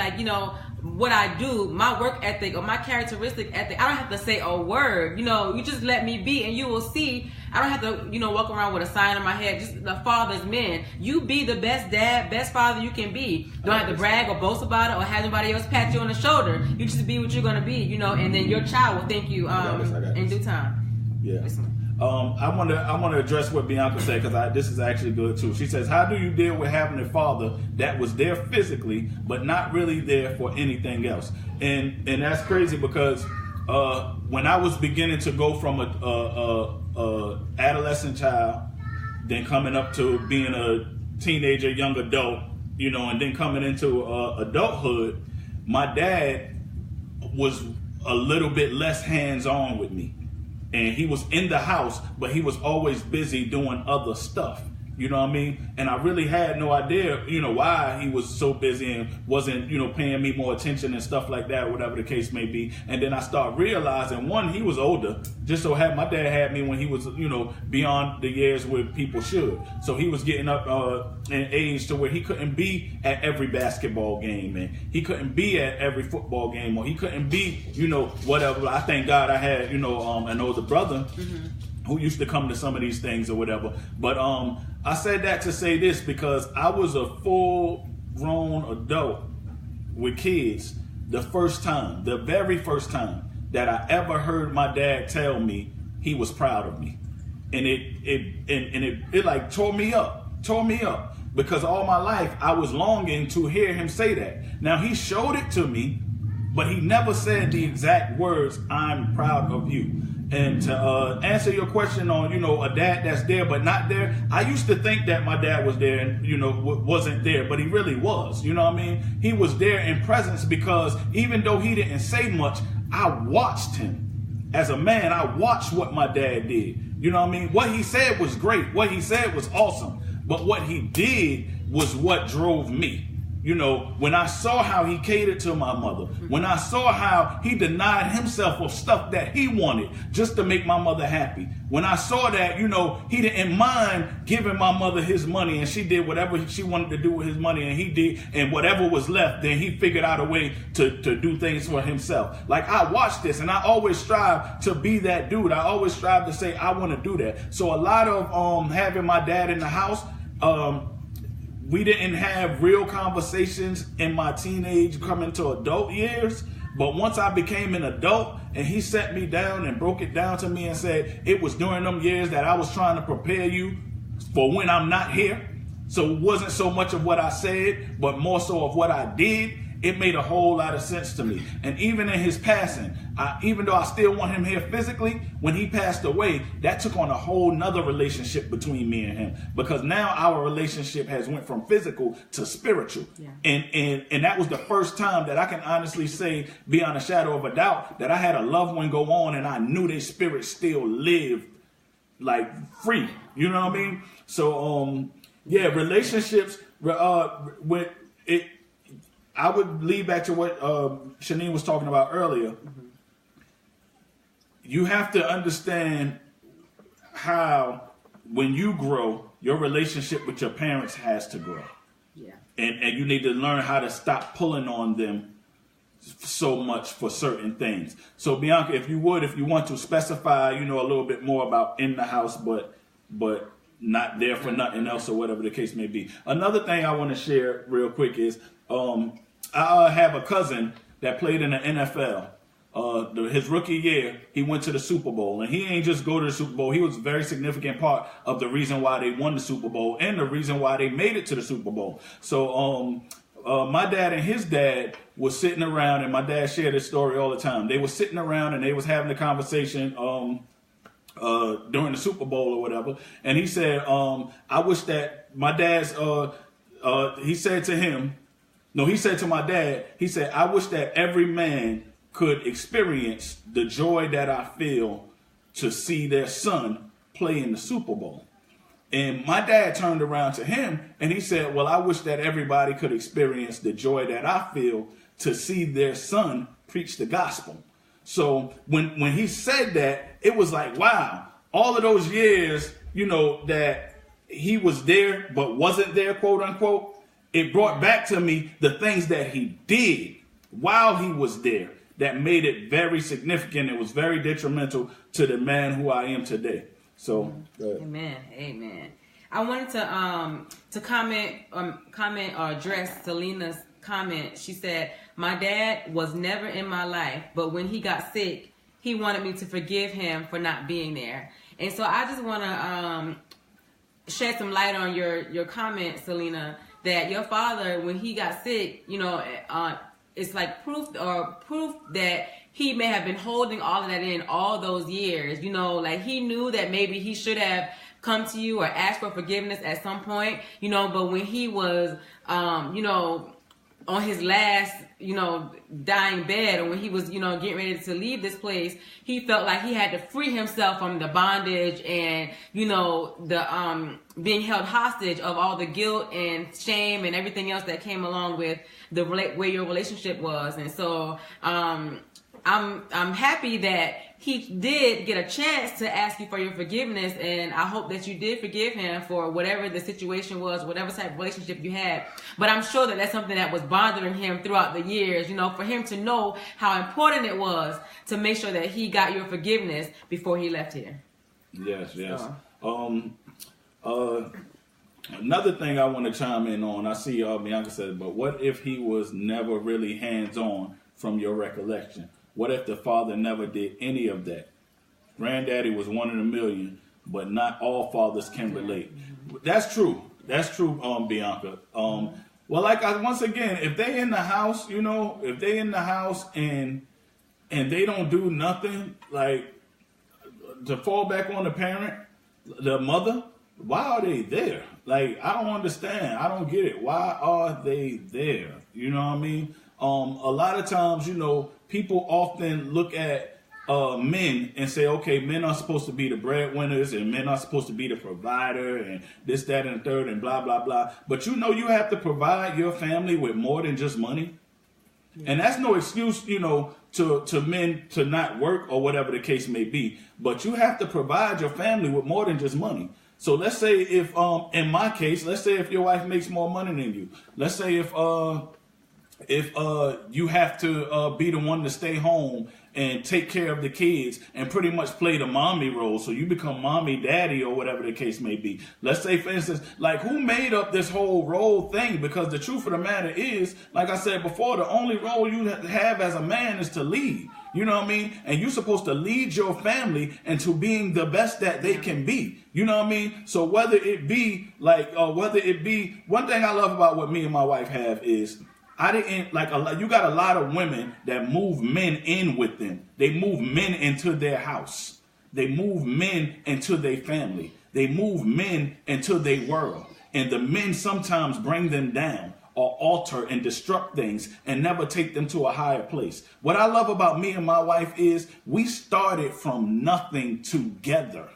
what I do, my work ethic or my characteristic ethic, I don't have to say a word. You just let me be, and you will see. I don't have to, walk around with a sign on my head. Just the father's men. You be the best dad, best father you can be. Don't have to brag or boast about it or have anybody else pat you on the shoulder. You just be what you're gonna be, and then your child will thank you in due time. Yeah. I want to address what Bianca said, because this is actually good too. She says, how do you deal with having a father that was there physically but not really there for anything else? And that's crazy, because when I was beginning to go from a adolescent child, then coming up to being a teenager, young adult, and then coming into adulthood, my dad was a little bit less hands-on with me. And he was in the house, but he was always busy doing other stuff. You know what I mean? And I really had no idea, why he was so busy and wasn't, paying me more attention and stuff like that, or whatever the case may be. And then I start realizing, one, he was older. Just so my dad had me when he was, beyond the years where people should. So he was getting up in age to where he couldn't be at every basketball game, and he couldn't be at every football game, or he couldn't be, whatever. I thank God I had, an older brother. Mm-hmm. Who used to come to some of these things or whatever. But I said that to say this because I was a full-grown adult with kids the very first time that I ever heard my dad tell me he was proud of me. And it like tore me up because all my life I was longing to hear him say that. Now he showed it to me, but he never said the exact words, "I'm proud of you." And to answer your question on, a dad that's there but not there, I used to think that my dad was there and, wasn't there, but he really was. You know what I mean? He was there in presence because even though he didn't say much, I watched him. As a man, I watched what my dad did. You know what I mean? What he said was great. What he said was awesome. But what he did was what drove me. When I saw how he catered to my mother, when I saw how he denied himself of stuff that he wanted just to make my mother happy, when I saw that, he didn't mind giving my mother his money and she did whatever she wanted to do with his money and he did, and whatever was left, then he figured out a way to do things for himself. Like I watched this and I always strive to be that dude. I always strive to say, I want to do that. So a lot of having my dad in the house, we didn't have real conversations in my teenage coming to adult years. But once I became an adult and he sat me down and broke it down to me and said, it was during them years that I was trying to prepare you for when I'm not here. So it wasn't so much of what I said, but more so of what I did. It made a whole lot of sense to me. And even in his passing, even though I still want him here physically, when he passed away, that took on a whole nother relationship between me and him. Because now our relationship has went from physical to spiritual. Yeah. And that was the first time that I can honestly say, beyond a shadow of a doubt, that I had a loved one go on and I knew their spirit still lived like free. You know what I mean? So, relationships, with it, I would lead back to what Shanine was talking about earlier. Mm-hmm. You have to understand how, when you grow, your relationship with your parents has to grow. Yeah. And you need to learn how to stop pulling on them so much for certain things. So Bianca, if you want to specify, a little bit more about in the house, but not there for nothing else or whatever the case may be. Another thing I want to share real quick is, I have a cousin that played in the NFL. His rookie year, he went to the Super Bowl. And he ain't just go to the Super Bowl. He was a very significant part of the reason why they won the Super Bowl and the reason why they made it to the Super Bowl. So my dad and his dad was sitting around, and my dad shared this story all the time. They were sitting around and they was having a conversation during the Super Bowl or whatever. And he said, I wish that my dad's, he said to my dad, he said, I wish that every man could experience the joy that I feel to see their son play in the Super Bowl. And my dad turned around to him and he said, well, I wish that everybody could experience the joy that I feel to see their son preach the gospel. So when he said that, it was like, wow, all of those years, that he was there but wasn't there, quote unquote, it brought back to me the things that he did while he was there that made it very significant. It was very detrimental to the man who I am today. So, Amen. I wanted to comment or address Selena's comment. She said, my dad was never in my life, but when he got sick, he wanted me to forgive him for not being there. And so I just want to shed some light on your comment, Selena, that your father, when he got sick, it's like proof that he may have been holding all of that in all those years. Like he knew that maybe he should have come to you or asked for forgiveness at some point, but when he was, on his last, dying bed, or when he was, getting ready to leave this place, he felt like he had to free himself from the bondage and, the being held hostage of all the guilt and shame and everything else that came along with the way your relationship was. And so I'm happy that he did get a chance to ask you for your forgiveness, and I hope that you did forgive him for whatever the situation was, whatever type of relationship you had. But I'm sure that that's something that was bothering him throughout the years, for him to know how important it was to make sure that he got your forgiveness before he left here. Yes. Another thing I want to chime in on, I see Bianca said, but what if he was never really hands-on from your recollection? What if the father never did any of that? Granddaddy was one in a million, but not all fathers can relate. That's true. Bianca. Well, once again, if they in the house, if they in the house and they don't do nothing, like to fall back on the parent, the mother, why are they there? Like, I don't understand. I don't get it. Why are they there? You know what I mean? A lot of times, people often look at men and say, okay, men are supposed to be the breadwinners and men are supposed to be the provider and this, that, and the third and blah, blah, blah. But you have to provide your family with more than just money. Yeah. And that's no excuse, to men to not work or whatever the case may be. But you have to provide your family with more than just money. So let's say if, in my case, let's say if your wife makes more money than you. Let's say if you have to be the one to stay home and take care of the kids and pretty much play the mommy role, so you become mommy, daddy, or whatever the case may be. Let's say, for instance, like, who made up this whole role thing? Because the truth of the matter is, like I said before, the only role you have as a man is to lead. You know what I mean? And you're supposed to lead your family into being the best that they can be. You know what I mean? So whether it be one thing I love about what me and my wife have is, you got a lot of women that move men in with them. They move men into their house. They move men into their family. They move men into their world. And the men sometimes bring them down or alter and destruct things and never take them to a higher place. What I love about me and my wife is we started from nothing together.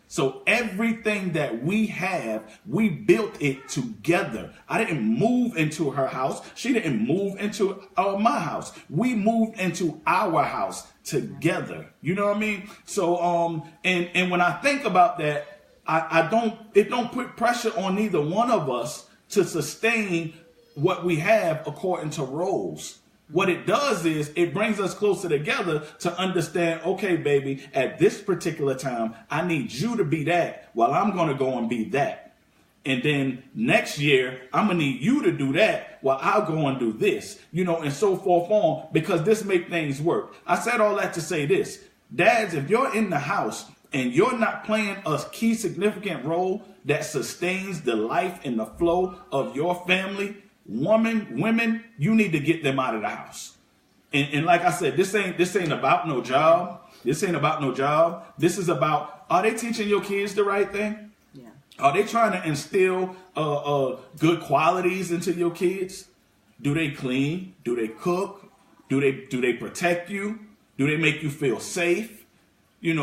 So everything that we have, we built it together. I didn't move into her house. She didn't move into my house. We moved into our house together. You know what I mean? So, and when I think about that, it don't put pressure on neither one of us to sustain what we have according to roles. What it does is it brings us closer together to understand, okay, baby, at this particular time, I need you to be that while I'm going to go and be that. And then next year, I'm going to need you to do that while I'll go and do this, and so forth on, because this makes things work. I said all that to say this. Dads, if you're in the house and you're not playing a key significant role that sustains the life and the flow of your family, women, you need to get them out of the house. And like I said, this ain't about no job. This ain't about no job. This is about, are they teaching your kids the right thing? Yeah. Are they trying to instill good qualities into your kids? Do they clean? Do they cook? Do they protect you? Do they make you feel safe? Do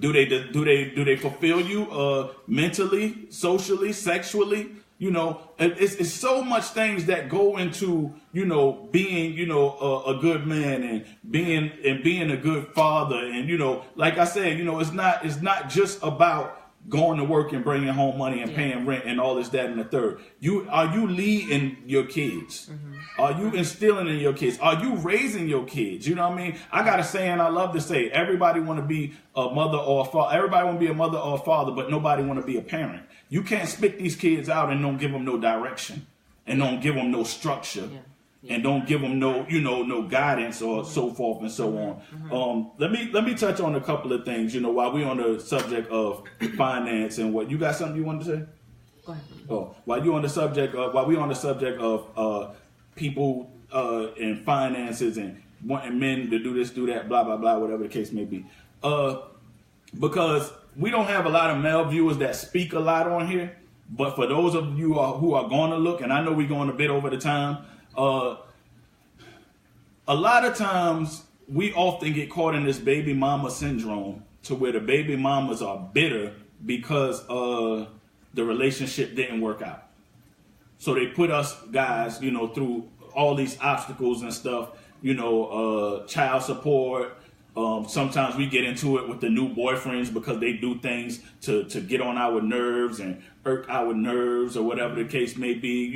they fulfill you mentally, socially, sexually? It's so much things that go into, being, a good man and being a good father. And, like I said, it's not just about going to work and bringing home money and paying rent and all this, that, and the third. Are you leading your kids? Mm-hmm. Are you instilling in your kids? Are you raising your kids? You know what I mean? I got a saying I love to say, everybody want to be a mother or a father. Everybody want to be a mother or a father, but nobody want to be a parent. You can't spit these kids out and don't give them no direction and don't give them no structure. Yeah. Yeah. And don't give them no guidance or so forth and so on. Mm-hmm. Let me touch on a couple of things, while we're on the subject of finance and what. You got something you wanted to say? Go ahead. Oh, while we're on the subject of people and finances and wanting men to do this, do that, blah, blah, blah, whatever the case may be. Because we don't have a lot of male viewers that speak a lot on here. But for those of you who are going to look, and I know we're going a bit over the time, a lot of times we often get caught in this baby mama syndrome to where the baby mamas are bitter because the relationship didn't work out. So they put us guys, through all these obstacles and stuff, child support. Sometimes we get into it with the new boyfriends because they do things to get on our nerves and irk our nerves or whatever the case may be.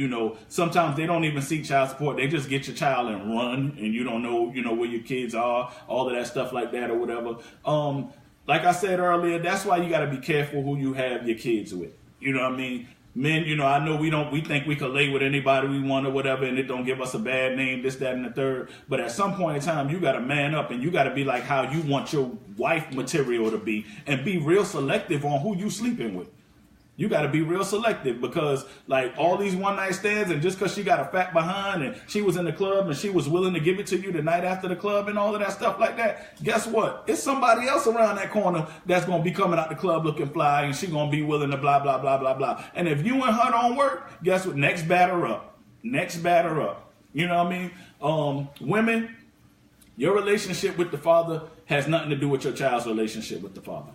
Sometimes they don't even seek child support. They just get your child and run, and you don't know, where your kids are, all of that stuff like that or whatever. Like I said earlier, that's why you got to be careful who you have your kids with. You know what I mean? Men, I know we think we could lay with anybody we want or whatever, and it don't give us a bad name, this, that, and the third. But at some point in time, you got to man up, and you got to be like how you want your wife material to be, and be real selective on who you sleeping with. You got to be real selective because, like, all these one-night stands, and just because she got a fat behind and she was in the club and she was willing to give it to you the night after the club and all of that stuff like that, guess what? It's somebody else around that corner that's going to be coming out the club looking fly, and she going to be willing to blah, blah, blah, blah, blah. And if you and her don't work, guess what? Next batter up. Next batter up. You know what I mean? Women, your relationship with the father has nothing to do with your child's relationship with the father.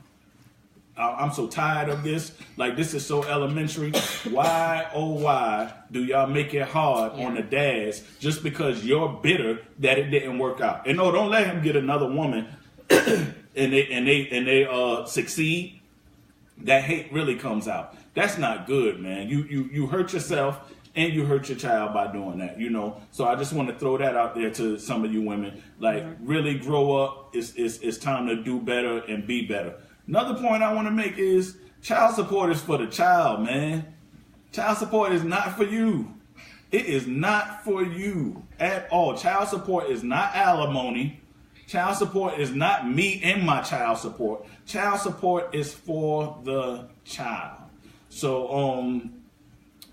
I'm so tired of this. Like, this is so elementary. Why, oh why, do y'all make it hard on the dads just because you're bitter that it didn't work out? And no, don't let him get another woman and they succeed. That hate really comes out. That's not good, man. You hurt yourself and you hurt your child by doing that, So I just want to throw that out there to some of you women. Like, really grow up. It's time to do better and be better. Another point I want to make is child support is for the child, man. Child support is not for you. It is not for you at all. Child support is not alimony. Child support is not me and my child support. Child support is for the child. So,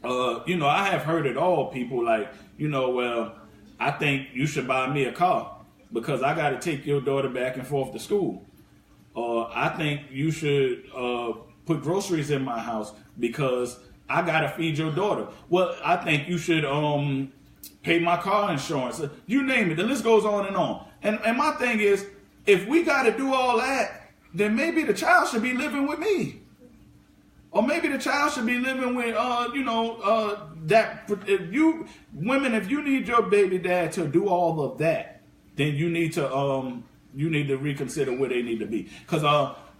I have heard it all, people like, well, I think you should buy me a car because I got to take your daughter back and forth to school. I think you should put groceries in my house because I gotta feed your daughter. Well, I think you should pay my car insurance. You name it. The list goes on and on. And my thing is, if we gotta do all that, then maybe the child should be living with me. Or maybe the child should be living with, that. If you need your baby dad to do all of that, then you need to reconsider where they need to be. Because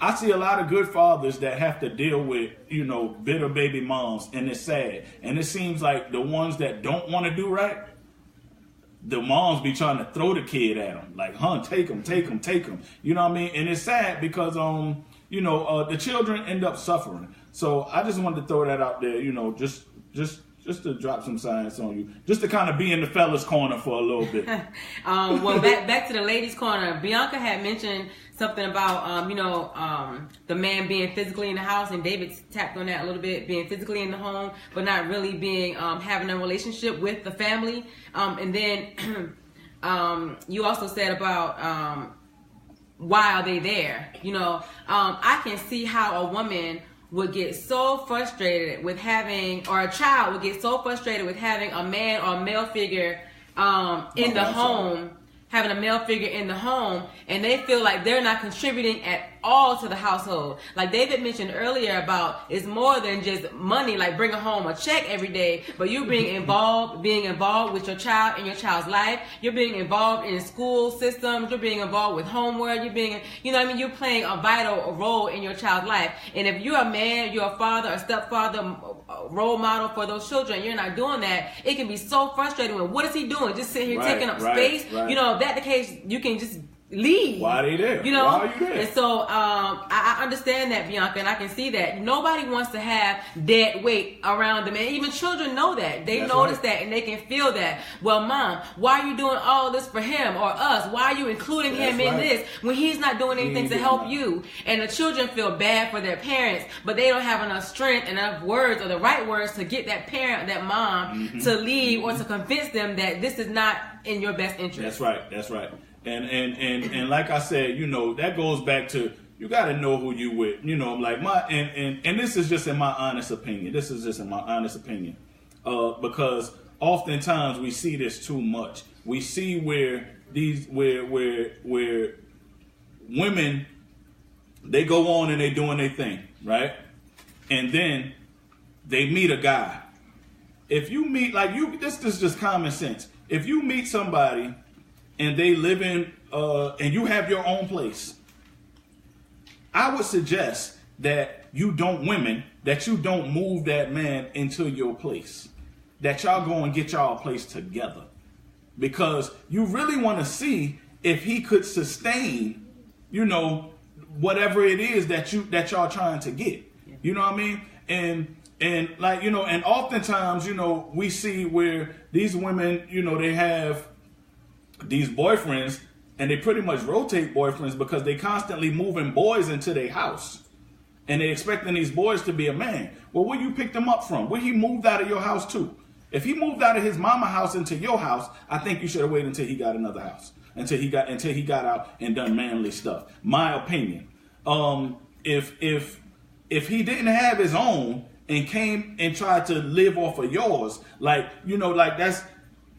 I see a lot of good fathers that have to deal with, bitter baby moms, and it's sad. And it seems like the ones that don't want to do right, the moms be trying to throw the kid at them. Like, take him. You know what I mean? And it's sad because, the children end up suffering. So I just wanted to throw that out there, just to drop some science on you, just to kind of be in the fellas' corner for a little bit. Well, back to the ladies' corner. Bianca had mentioned something about, the man being physically in the house, and David tapped on that a little bit, being physically in the home, but not really being having a relationship with the family. And then you also said about why are they there? I can see how a woman would get so frustrated with having, or a child would get so frustrated with having a man or a male figure in the home, having a male figure in the home, and they feel like they're not contributing at all to the household. Like David mentioned earlier about, it's more than just money, like bringing home a check every day, but you being involved with your child in your child's life. You're being involved in school systems. You're being involved with homework. You're being, you're playing a vital role in your child's life. And if you're a man, you're a father, a stepfather, role model for those children, you're not doing that, it can be so frustrating. What is he doing? Just sitting here taking up space? Right. If that's the case, you can just leave. Why are they there? Why are you there? And so I understand that, Bianca, and I can see that. Nobody wants to have dead weight around them. And even children know that. They notice that, and they can feel that. Well, Mom, why are you doing all this for him or us? Why are you including him in this when he's not doing anything to help you? And the children feel bad for their parents, but they don't have enough strength and enough words or the right words to get that parent, that mom, to leave or to convince them that this is not in your best interest. That's right. And like I said, that goes back to you got to know who you with. You know, like and this is just in my honest opinion. This is just in my honest opinion, because oftentimes we see this too much. We see where women, they go on and they doing their thing, right? And then they meet a guy. If you meet, this is just common sense. If you meet somebody and they live in, and you have your own place, I would suggest that you don't move that man into your place. That y'all go and get y'all a place together. Because you really want to see if he could sustain, whatever it is that y'all trying to get. You know what I mean? And oftentimes, we see where these women, they have these boyfriends and they pretty much rotate boyfriends because they constantly moving boys into their house. And they expecting these boys to be a man. Well, where you picked them up from? Where he moved out of your house to? If he moved out of his mama house into your house, I think you should have waited until he got another house. Until he got out and done manly stuff. My opinion. If he didn't have his own and came and tried to live off of yours, that's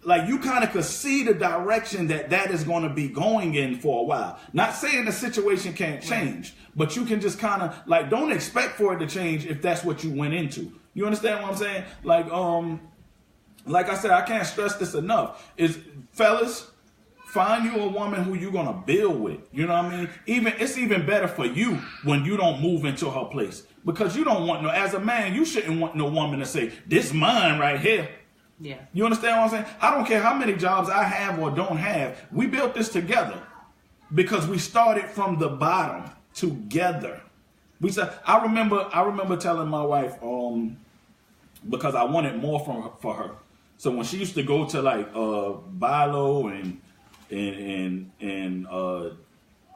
like you kind of could see the direction that is going to be going in for a while. Not saying the situation can't change, but you can just kind of don't expect for it to change if that's what you went into. You understand what I'm saying? Like I said, I can't stress this enough. Fellas, find you a woman who you're gonna build with. You know what I mean? It's even better for you when you don't move into her place. Because you don't want as a man, you shouldn't want no woman to say, "This mine right here." Yeah. You understand what I'm saying? I don't care how many jobs I have or don't have. We built this together because we started from the bottom together. I remember telling my wife, because I wanted more for her. So when she used to go to Bilo and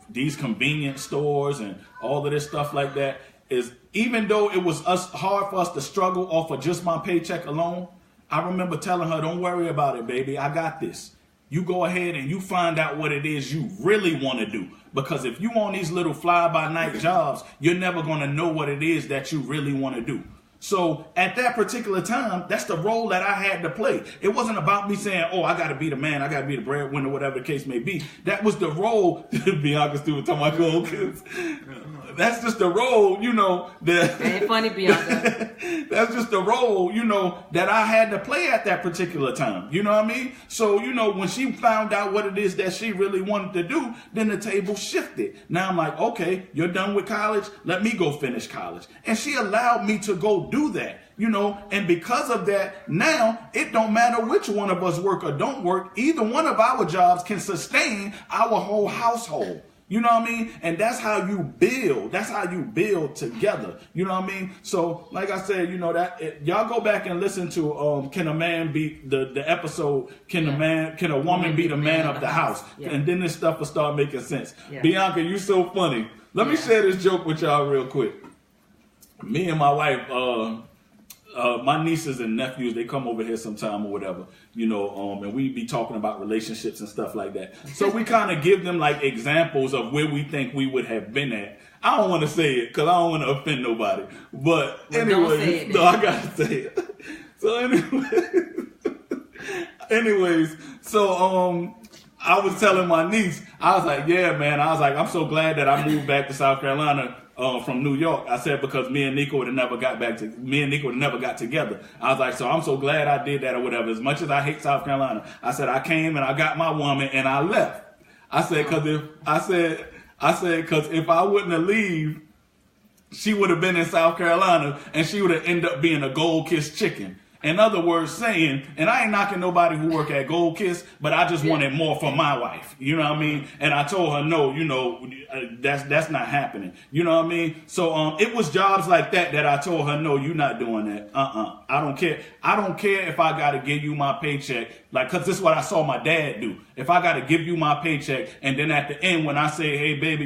these convenience stores and all of this stuff like that, is even though it was hard for us to struggle off of just my paycheck alone, I remember telling her, "Don't worry about it, baby. I got this. You go ahead and you find out what it is you really want to do. Because if you want these little fly-by-night jobs, you're never going to know what it is that you really want to do." So at that particular time, that's the role that I had to play. It wasn't about me saying, "Oh, I got to be the man. I got to be the breadwinner," whatever the case may be. That was the role. Bianca Stewart talking about gold kids. That's just the role, that ain't funny, Bianca. That's just the role, that I had to play at that particular time. You know what I mean? So, when she found out what it is that she really wanted to do, then the table shifted. Now I'm like, "Okay, you're done with college. Let me go finish college." And she allowed me to go do that. And because of that, now it don't matter which one of us work or don't work. Either one of our jobs can sustain our whole household. You know what I mean? And that's how you build. That's how you build together. You know what I mean? So, like I said, y'all go back and listen to Can a Man Be the episode? Can a woman be the man of the house? Yeah. And then this stuff will start making sense. Yeah. Bianca, you so funny. Let me share this joke with y'all real quick. Me and my wife, my nieces and nephews, they come over here sometime or whatever, and we be talking about relationships and stuff like that. So we kind of give them examples of where we think we would have been at. I don't want to say it because I don't want to offend nobody. But anyway, no, I got to say it. So anyways, so I was telling my niece, I was like, "Yeah, man," I was like, "I'm so glad that I moved back to South Carolina from New York." I said, because me and Nico would have never got together. I was like, "So I'm so glad I did that," or whatever. As much as I hate South Carolina, I said, I came and I got my woman and I left. I said, because if I wouldn't have leave, she would have been in South Carolina and she would have ended up being a Gold Kiss chicken. In other words, saying, and I ain't knocking nobody who work at Gold Kiss, but I just wanted more for my wife. You know what I mean? And I told her, "No, that's not happening." You know what I mean? So it was jobs like that I told her, "No, you're not doing that. I don't care. I don't care if I got to give you my paycheck." Because this is what I saw my dad do. If I got to give you my paycheck, and then at the end when I say, "Hey, baby,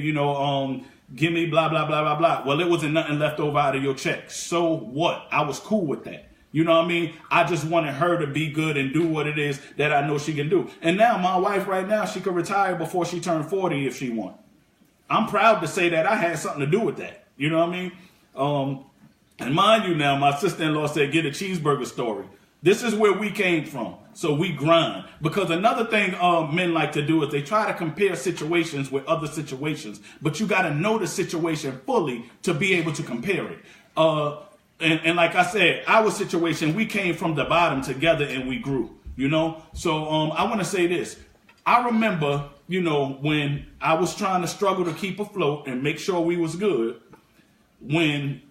give me blah, blah, blah, blah, blah." Well, it wasn't nothing left over out of your check. So what? I was cool with that. You know what I mean? I just wanted her to be good and do what it is that I know she can do. And now my wife right now, she could retire before she turned 40 if she wants. I'm proud to say that I had something to do with that. You know what I mean? And mind you now, my sister-in-law said, get a cheeseburger story. This is where we came from. So we grind. Because another thing men like to do is they try to compare situations with other situations. But you got to know the situation fully to be able to compare it. And like I said, our situation, we came from the bottom together and we grew. You know? So I want to say this. I remember, you know, when I was trying to struggle to keep afloat and make sure we was good, when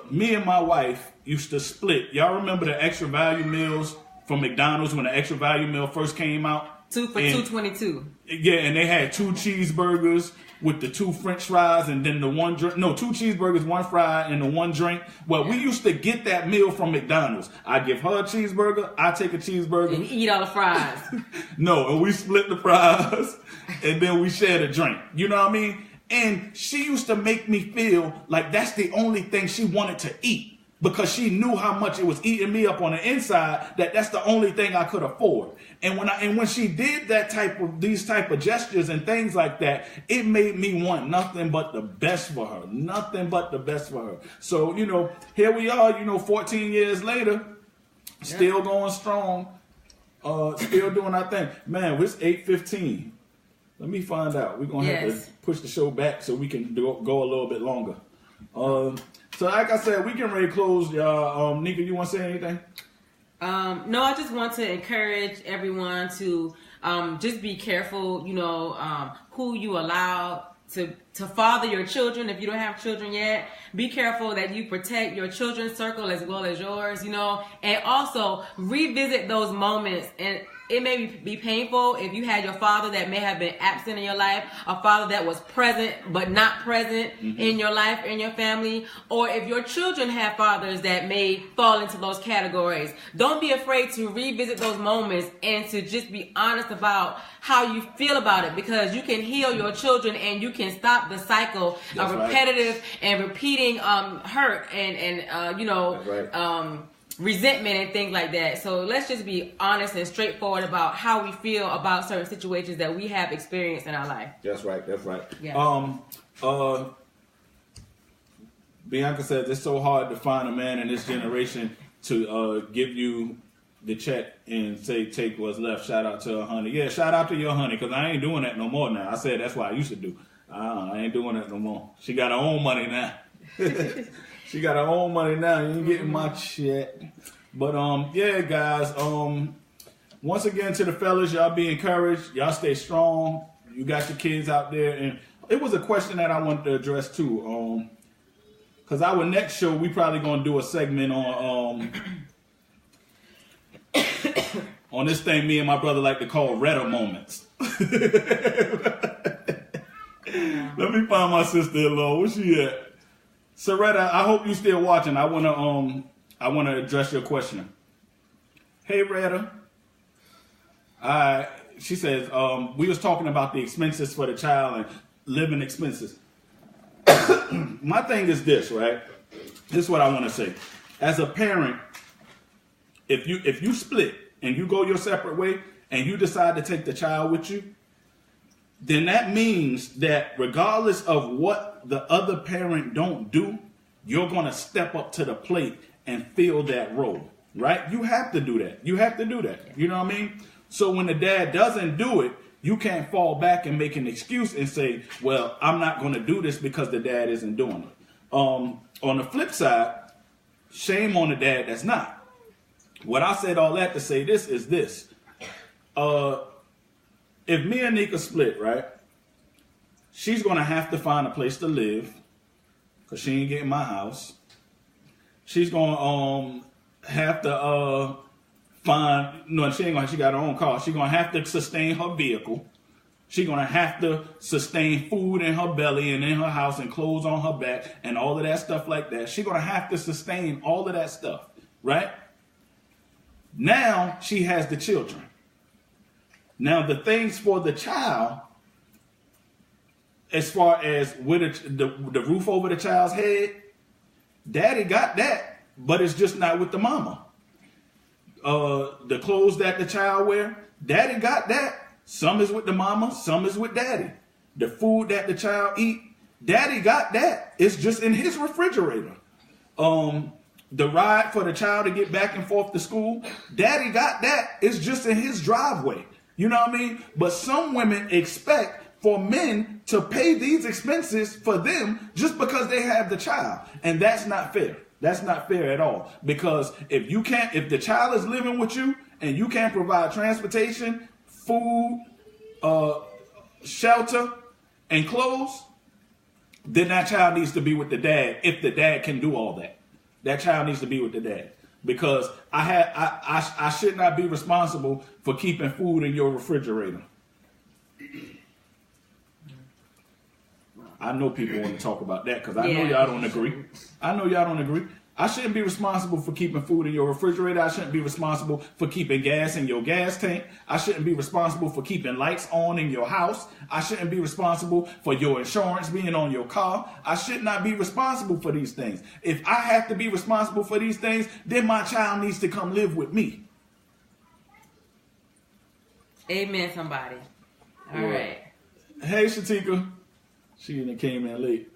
me and my wife used to split. Y'all remember the extra value meals from McDonald's when the extra value meal first came out? $2 for $2.22. Yeah, and they had 2 cheeseburgers with the 2 French fries and then the 1 drink. No, 2 cheeseburgers, 1 fry, and the 1 drink. Well, we used to get that meal from McDonald's. I give her a cheeseburger, I take a cheeseburger. And you eat all the fries. No, and we split the fries, and then we shared a drink. You know what I mean? And she used to make me feel like that's the only thing she wanted to eat because she knew how much it was eating me up on the inside, that's the only thing I could afford. And when she did these type of gestures and things like that, it made me want nothing but the best for her. Nothing but the best for her. So, you know, here we are, you know, 14 years later, still going strong, still doing our thing. Man, it's 8:15. Let me find out. We're going to have to push the show back so we can go a little bit longer. So like I said, we getting ready to close. Nika, you want to say anything? No, I just want to encourage everyone to just be careful, you know, who you allow to father your children. If you don't have children yet, be careful that you protect your children's circle as well as yours, you know, and also revisit those moments. And it may be painful if you had your father that may have been absent in your life, a father that was present but not present in your life, in your family, or if your children have fathers that may fall into those categories. Don't be afraid to revisit those moments and to just be honest about how you feel about it, because you can heal your children and you can stop the cycle of repetitive and repeating hurt and you know, resentment and things like that. So let's just be honest and straightforward about how we feel about certain situations that we have experienced in our life. That's right. Yeah. Bianca says it's so hard to find a man in this generation to give you the check and say take what's left. Shout out to her honey. Yeah, shout out to your honey, because I ain't doing that no more now. I said that's what I used to do. I ain't doing that no more. She got her own money now. She got her own money now. You ain't getting my shit. But yeah, guys. Once again, to the fellas, y'all be encouraged. Y'all stay strong. You got your kids out there, and it was a question that I wanted to address too. Cause our next show, we probably gonna do a segment on on this thing me and my brother like to call Retta moments. Let me find my sister-in-law. Where she at? Soretta, I hope you still watching. I wanna address your question. Hey, Retta. She says we was talking about the expenses for the child and living expenses. My thing is this, right? This is what I want to say. As a parent, if you split and you go your separate way and you decide to take the child with you, then that means that regardless of what the other parent don't do, you're going to step up to the plate and fill that role, right? You have to do that. You have to do that. You know what I mean? So when the dad doesn't do it, you can't fall back and make an excuse and say, well, I'm not going to do this because the dad isn't doing it. On the flip side, shame on the dad that's not. What I said all that to say this is this. If me and Nika split, right, she's going to have to find a place to live because she ain't getting my house. She's going to have to she got her own car. She's going to have to sustain her vehicle. She's going to have to sustain food in her belly and in her house and clothes on her back and all of that stuff like that. She's going to have to sustain all of that stuff, right? Now she has the children. Now the things for the child, as far as with the roof over the child's head, daddy got that, but it's just not with the mama. The clothes that the child wear, daddy got that. Some is with the mama, some is with daddy. The food that the child eat, daddy got that. It's just in his refrigerator. The ride for the child to get back and forth to school, daddy got that. It's just in his driveway. You know what I mean? But some women expect for men to pay these expenses for them just because they have the child. And that's not fair. That's not fair at all. Because if the child is living with you and you can't provide transportation, food, shelter, and clothes, then that child needs to be with the dad if the dad can do all that. That child needs to be with the dad. Because I should not be responsible for keeping food in your refrigerator. I know people want to talk about that because I know y'all don't agree. I shouldn't be responsible for keeping food in your refrigerator. I shouldn't be responsible for keeping gas in your gas tank. I shouldn't be responsible for keeping lights on in your house. I shouldn't be responsible for your insurance being on your car. I should not be responsible for these things. If I have to be responsible for these things, then my child needs to come live with me. Amen, somebody. All right. Hey, Shatika. She came in late.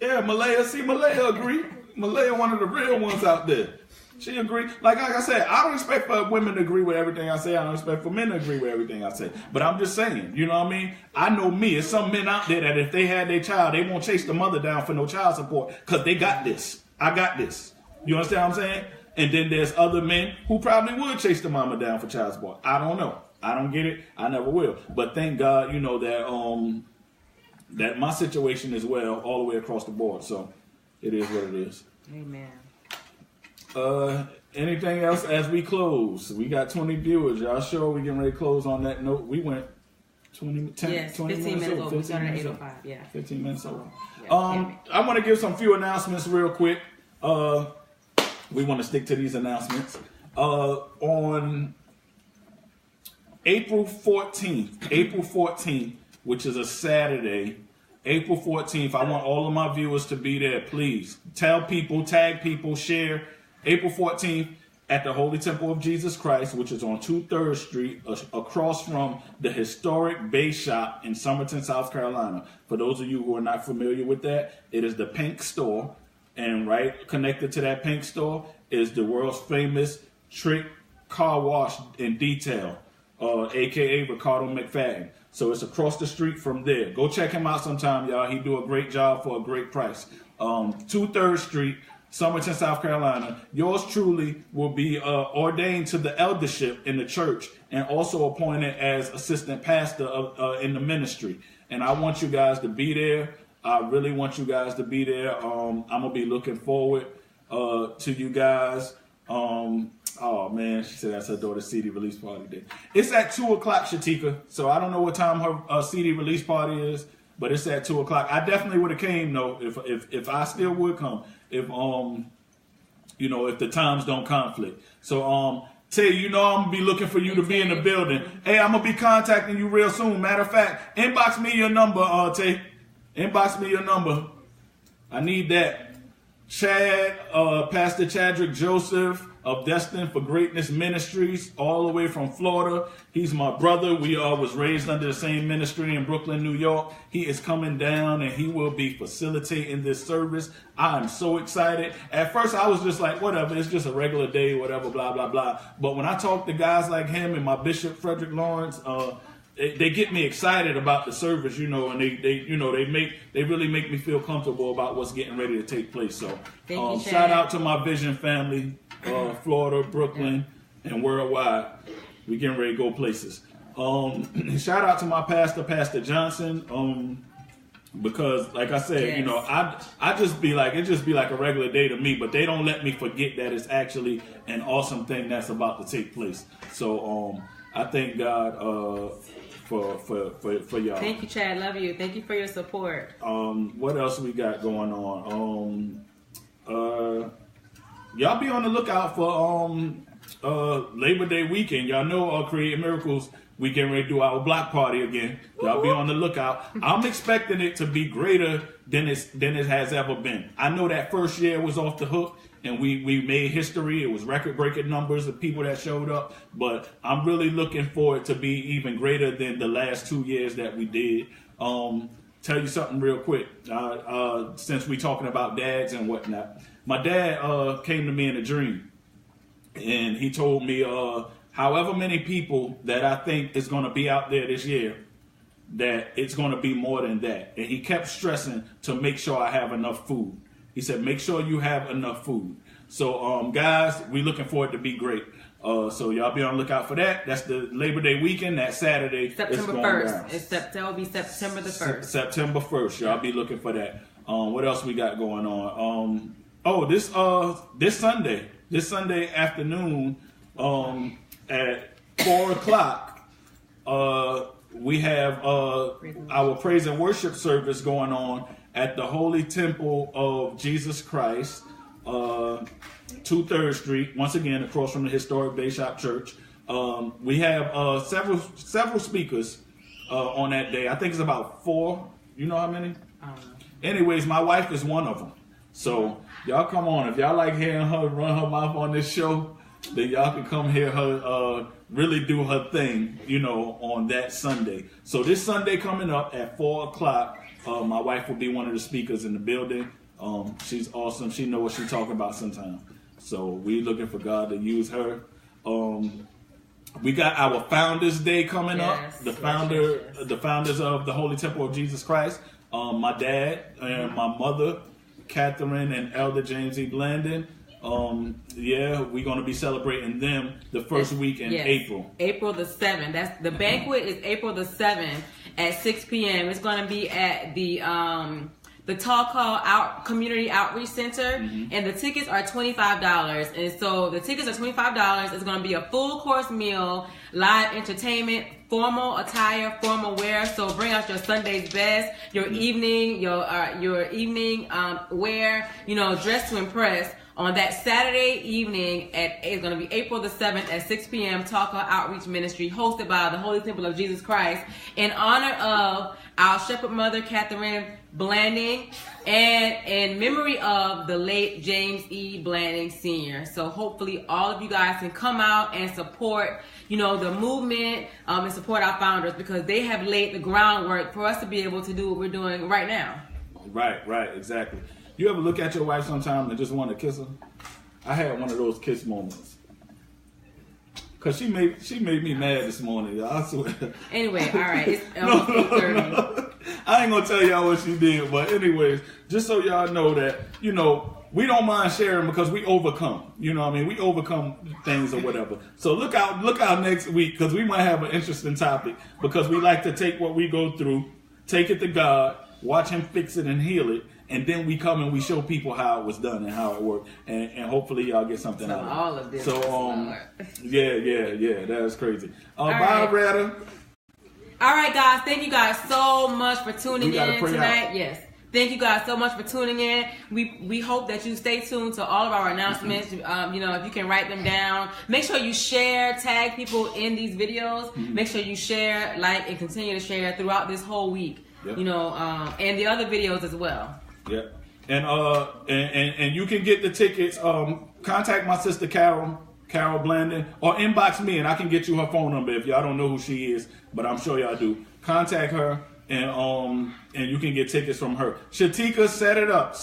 Yeah, Malaya. See, Malaya agree. Malaya, one of the real ones out there. She agree. Like I said, I don't expect for women to agree with everything I say. I don't expect for men to agree with everything I say. But I'm just saying, you know what I mean? I know me. There's some men out there that if they had their child, they won't chase the mother down for no child support because they got this. I got this. You understand what I'm saying? And then there's other men who probably would chase the mama down for child support. I don't know. I don't get it. I never will. But thank God, you know, that my situation is well all the way across the board. So it is what it is. Amen. Anything else as we close? We got 20 viewers. Y'all sure we getting ready to close on that note? We went 20 minutes 15 minutes over. We started at 8:05. Yeah. 15 minutes over. Yeah. I want to give some few announcements real quick. We want to stick to these announcements. On April 14th, which is a Saturday, April 14th, I want all of my viewers to be there. Please tell people, tag people, share. April 14th at the Holy Temple of Jesus Christ, which is on 2-3rd Street, across from the historic Bay Shop in Somerton, South Carolina. For those of you who are not familiar with that, it is the Pink Store. And right connected to that Pink Store is the world's famous Trick Car Wash and Detail, a.k.a. Ricardo McFadden. So it's across the street from there. Go check him out sometime, y'all. He do a great job for a great price. 2-3rd Street, Somerton, South Carolina. Yours truly will be ordained to the eldership in the church and also appointed as assistant pastor in the ministry. And I want you guys to be there. I really want you guys to be there. I'm going to be looking forward to you guys. Oh, man, she said that's her daughter's CD release party day. It's at 2 o'clock, Shatika. So I don't know what time her CD release party is, but it's at 2 o'clock. I definitely would have came, though, if I still would come, if the times don't conflict. So, Tay, you know I'm going to be looking for you to be in the building. Hey, I'm going to be contacting you real soon. Matter of fact, inbox me your number, Tay. Inbox me your number. I need that. Chad, Pastor Chadrick Joseph of Destined for Greatness Ministries, all the way from Florida. He's my brother. We was raised under the same ministry in Brooklyn, New York. He is coming down and he will be facilitating this service. I am so excited. At first, I was just like, whatever, it's just a regular day, whatever, blah, blah, blah. But when I talk to guys like him and my Bishop Frederick Lawrence, they get me excited about the service, and they really make me feel comfortable about what's getting ready to take place. So shout out to my Vision family, Florida, Brooklyn, and worldwide. We getting ready to go places. Shout out to my pastor, Pastor Johnson, because like I said, yes. I just be like, it just be like a regular day to me, but they don't let me forget that it's actually an awesome thing that's about to take place. So I thank God for y'all. Thank you, Chad. Love you. Thank you for your support. What else we got going on? Y'all be on the lookout for Labor Day weekend. Y'all know Creative Miracles, we getting ready to do our block party again. Y'all be on the lookout. I'm expecting it to be greater than it has ever been. I know that first year was off the hook. And we made history. It was record-breaking numbers of people that showed up. But I'm really looking for it to be even greater than the last 2 years that we did. tell you something real quick. Since we talking about dads and whatnot, my dad came to me in a dream, and he told me, however many people that I think is going to be out there this year, that it's going to be more than that. And he kept stressing to make sure I have enough food. He said, make sure you have enough food. So, guys, we looking for it to be great. So y'all be on the lookout for that. That's the Labor Day weekend. That Saturday, September 1st. That will be September the 1st. September 1st. Y'all be looking for that. What else we got going on? This Sunday afternoon, at 4:00, we have our praise and worship service going on at the Holy Temple of Jesus Christ. 2 3rd Street, once again across from the historic Bayshop Church. We have several speakers on that day. I think it's about 4. You know how many? I don't know. Anyways, my wife is one of them. So y'all come on. If y'all like hearing her run her mouth on this show, then y'all can come hear her really do her thing, on that Sunday. So this Sunday coming up at 4:00, my wife will be one of the speakers in the building. She's awesome. She knows what she's talking about sometimes. So we looking for God to use her. We got our Founders Day coming up. The founders of the Holy Temple of Jesus Christ. My dad and my mother, Catherine and Elder James E. Blandon. We're going to be celebrating them the first week in April. April the 7th. The banquet is April the 7th at 6 p.m. It's going to be at the Tall Call Community Outreach Center, and the tickets are $25. And so the tickets are $25. It's going to be a full course meal, live entertainment, formal attire, formal wear. So bring out your Sunday's best, your evening, your evening wear. Dress to impress. On that Saturday evening, it's going to be April the 7th at 6 p.m. Tall Call Outreach Ministry, hosted by the Holy Temple of Jesus Christ, in honor of our Shepherd Mother, Catherine Blanding, and in memory of the late James E. Blanding Sr. So hopefully all of you guys can come out and support, the movement, and support our founders, because they have laid the groundwork for us to be able to do what we're doing right now. Right, exactly. You ever look at your wife sometime and just want to kiss her? I had one of those kiss moments. Cause she made me mad this morning, y'all. I swear. Anyway, all right, it's almost 8:30. No. I ain't gonna tell y'all what she did, but anyways, just so y'all know that we don't mind sharing because we overcome. We overcome things or whatever. So look out next week, because we might have an interesting topic, because we like to take what we go through, take it to God, watch Him fix it and heal it. And then we come and we show people how it was done and how it worked, and hopefully y'all get something out of it. All of this. So that was crazy. Bye, Retta. All right, guys. Thank you guys so much for tuning in tonight. Out. Yes. Thank you guys so much for tuning in. We hope that you stay tuned to all of our announcements. If you can write them down. Make sure you share, tag people in these videos. Make sure you share, like, and continue to share throughout this whole week. Yep. And the other videos as well. Yeah, and you can get the tickets. Contact my sister Carol Blandon, or inbox me, and I can get you her phone number if y'all don't know who she is, but I'm sure y'all do. Contact her, and you can get tickets from her. Shatika, set it up.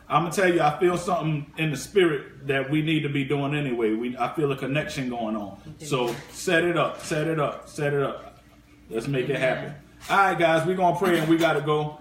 I'm gonna tell you, I feel something in the spirit that we need to be doing anyway. I feel a connection going on. So set it up. Let's make it happen. All right, guys, we're gonna pray and we gotta go.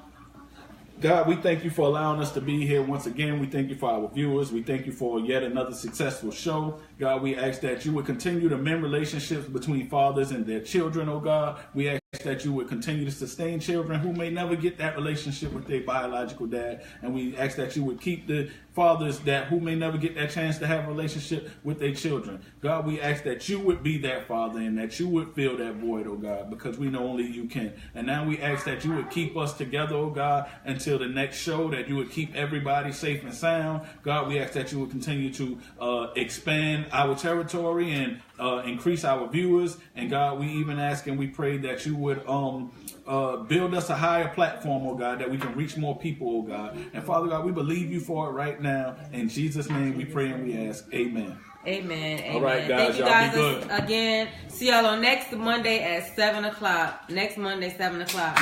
God, we thank you for allowing us to be here once again. We thank you for our viewers. We thank you for yet another successful show. God, we ask that you would continue to mend relationships between fathers and their children, oh God. We ask that you would continue to sustain children who may never get that relationship with their biological dad. And we ask that you would keep the fathers who may never get that chance to have a relationship with their children. God, we ask that you would be that father and that you would fill that void, oh God, because we know only you can. And now we ask that you would keep us together, oh God, until the next show, that you would keep everybody safe and sound. God, we ask that you would continue to expand our territory and increase our viewers. And God, we even ask and we pray that you would build us a higher platform, oh God, that we can reach more people, oh God. And Father God, we believe you for it right now. In Jesus' name we pray and we ask. Amen. Amen. All right, guys. Thank you guys again. See y'all on next Monday at 7 o'clock. Next Monday, 7 o'clock.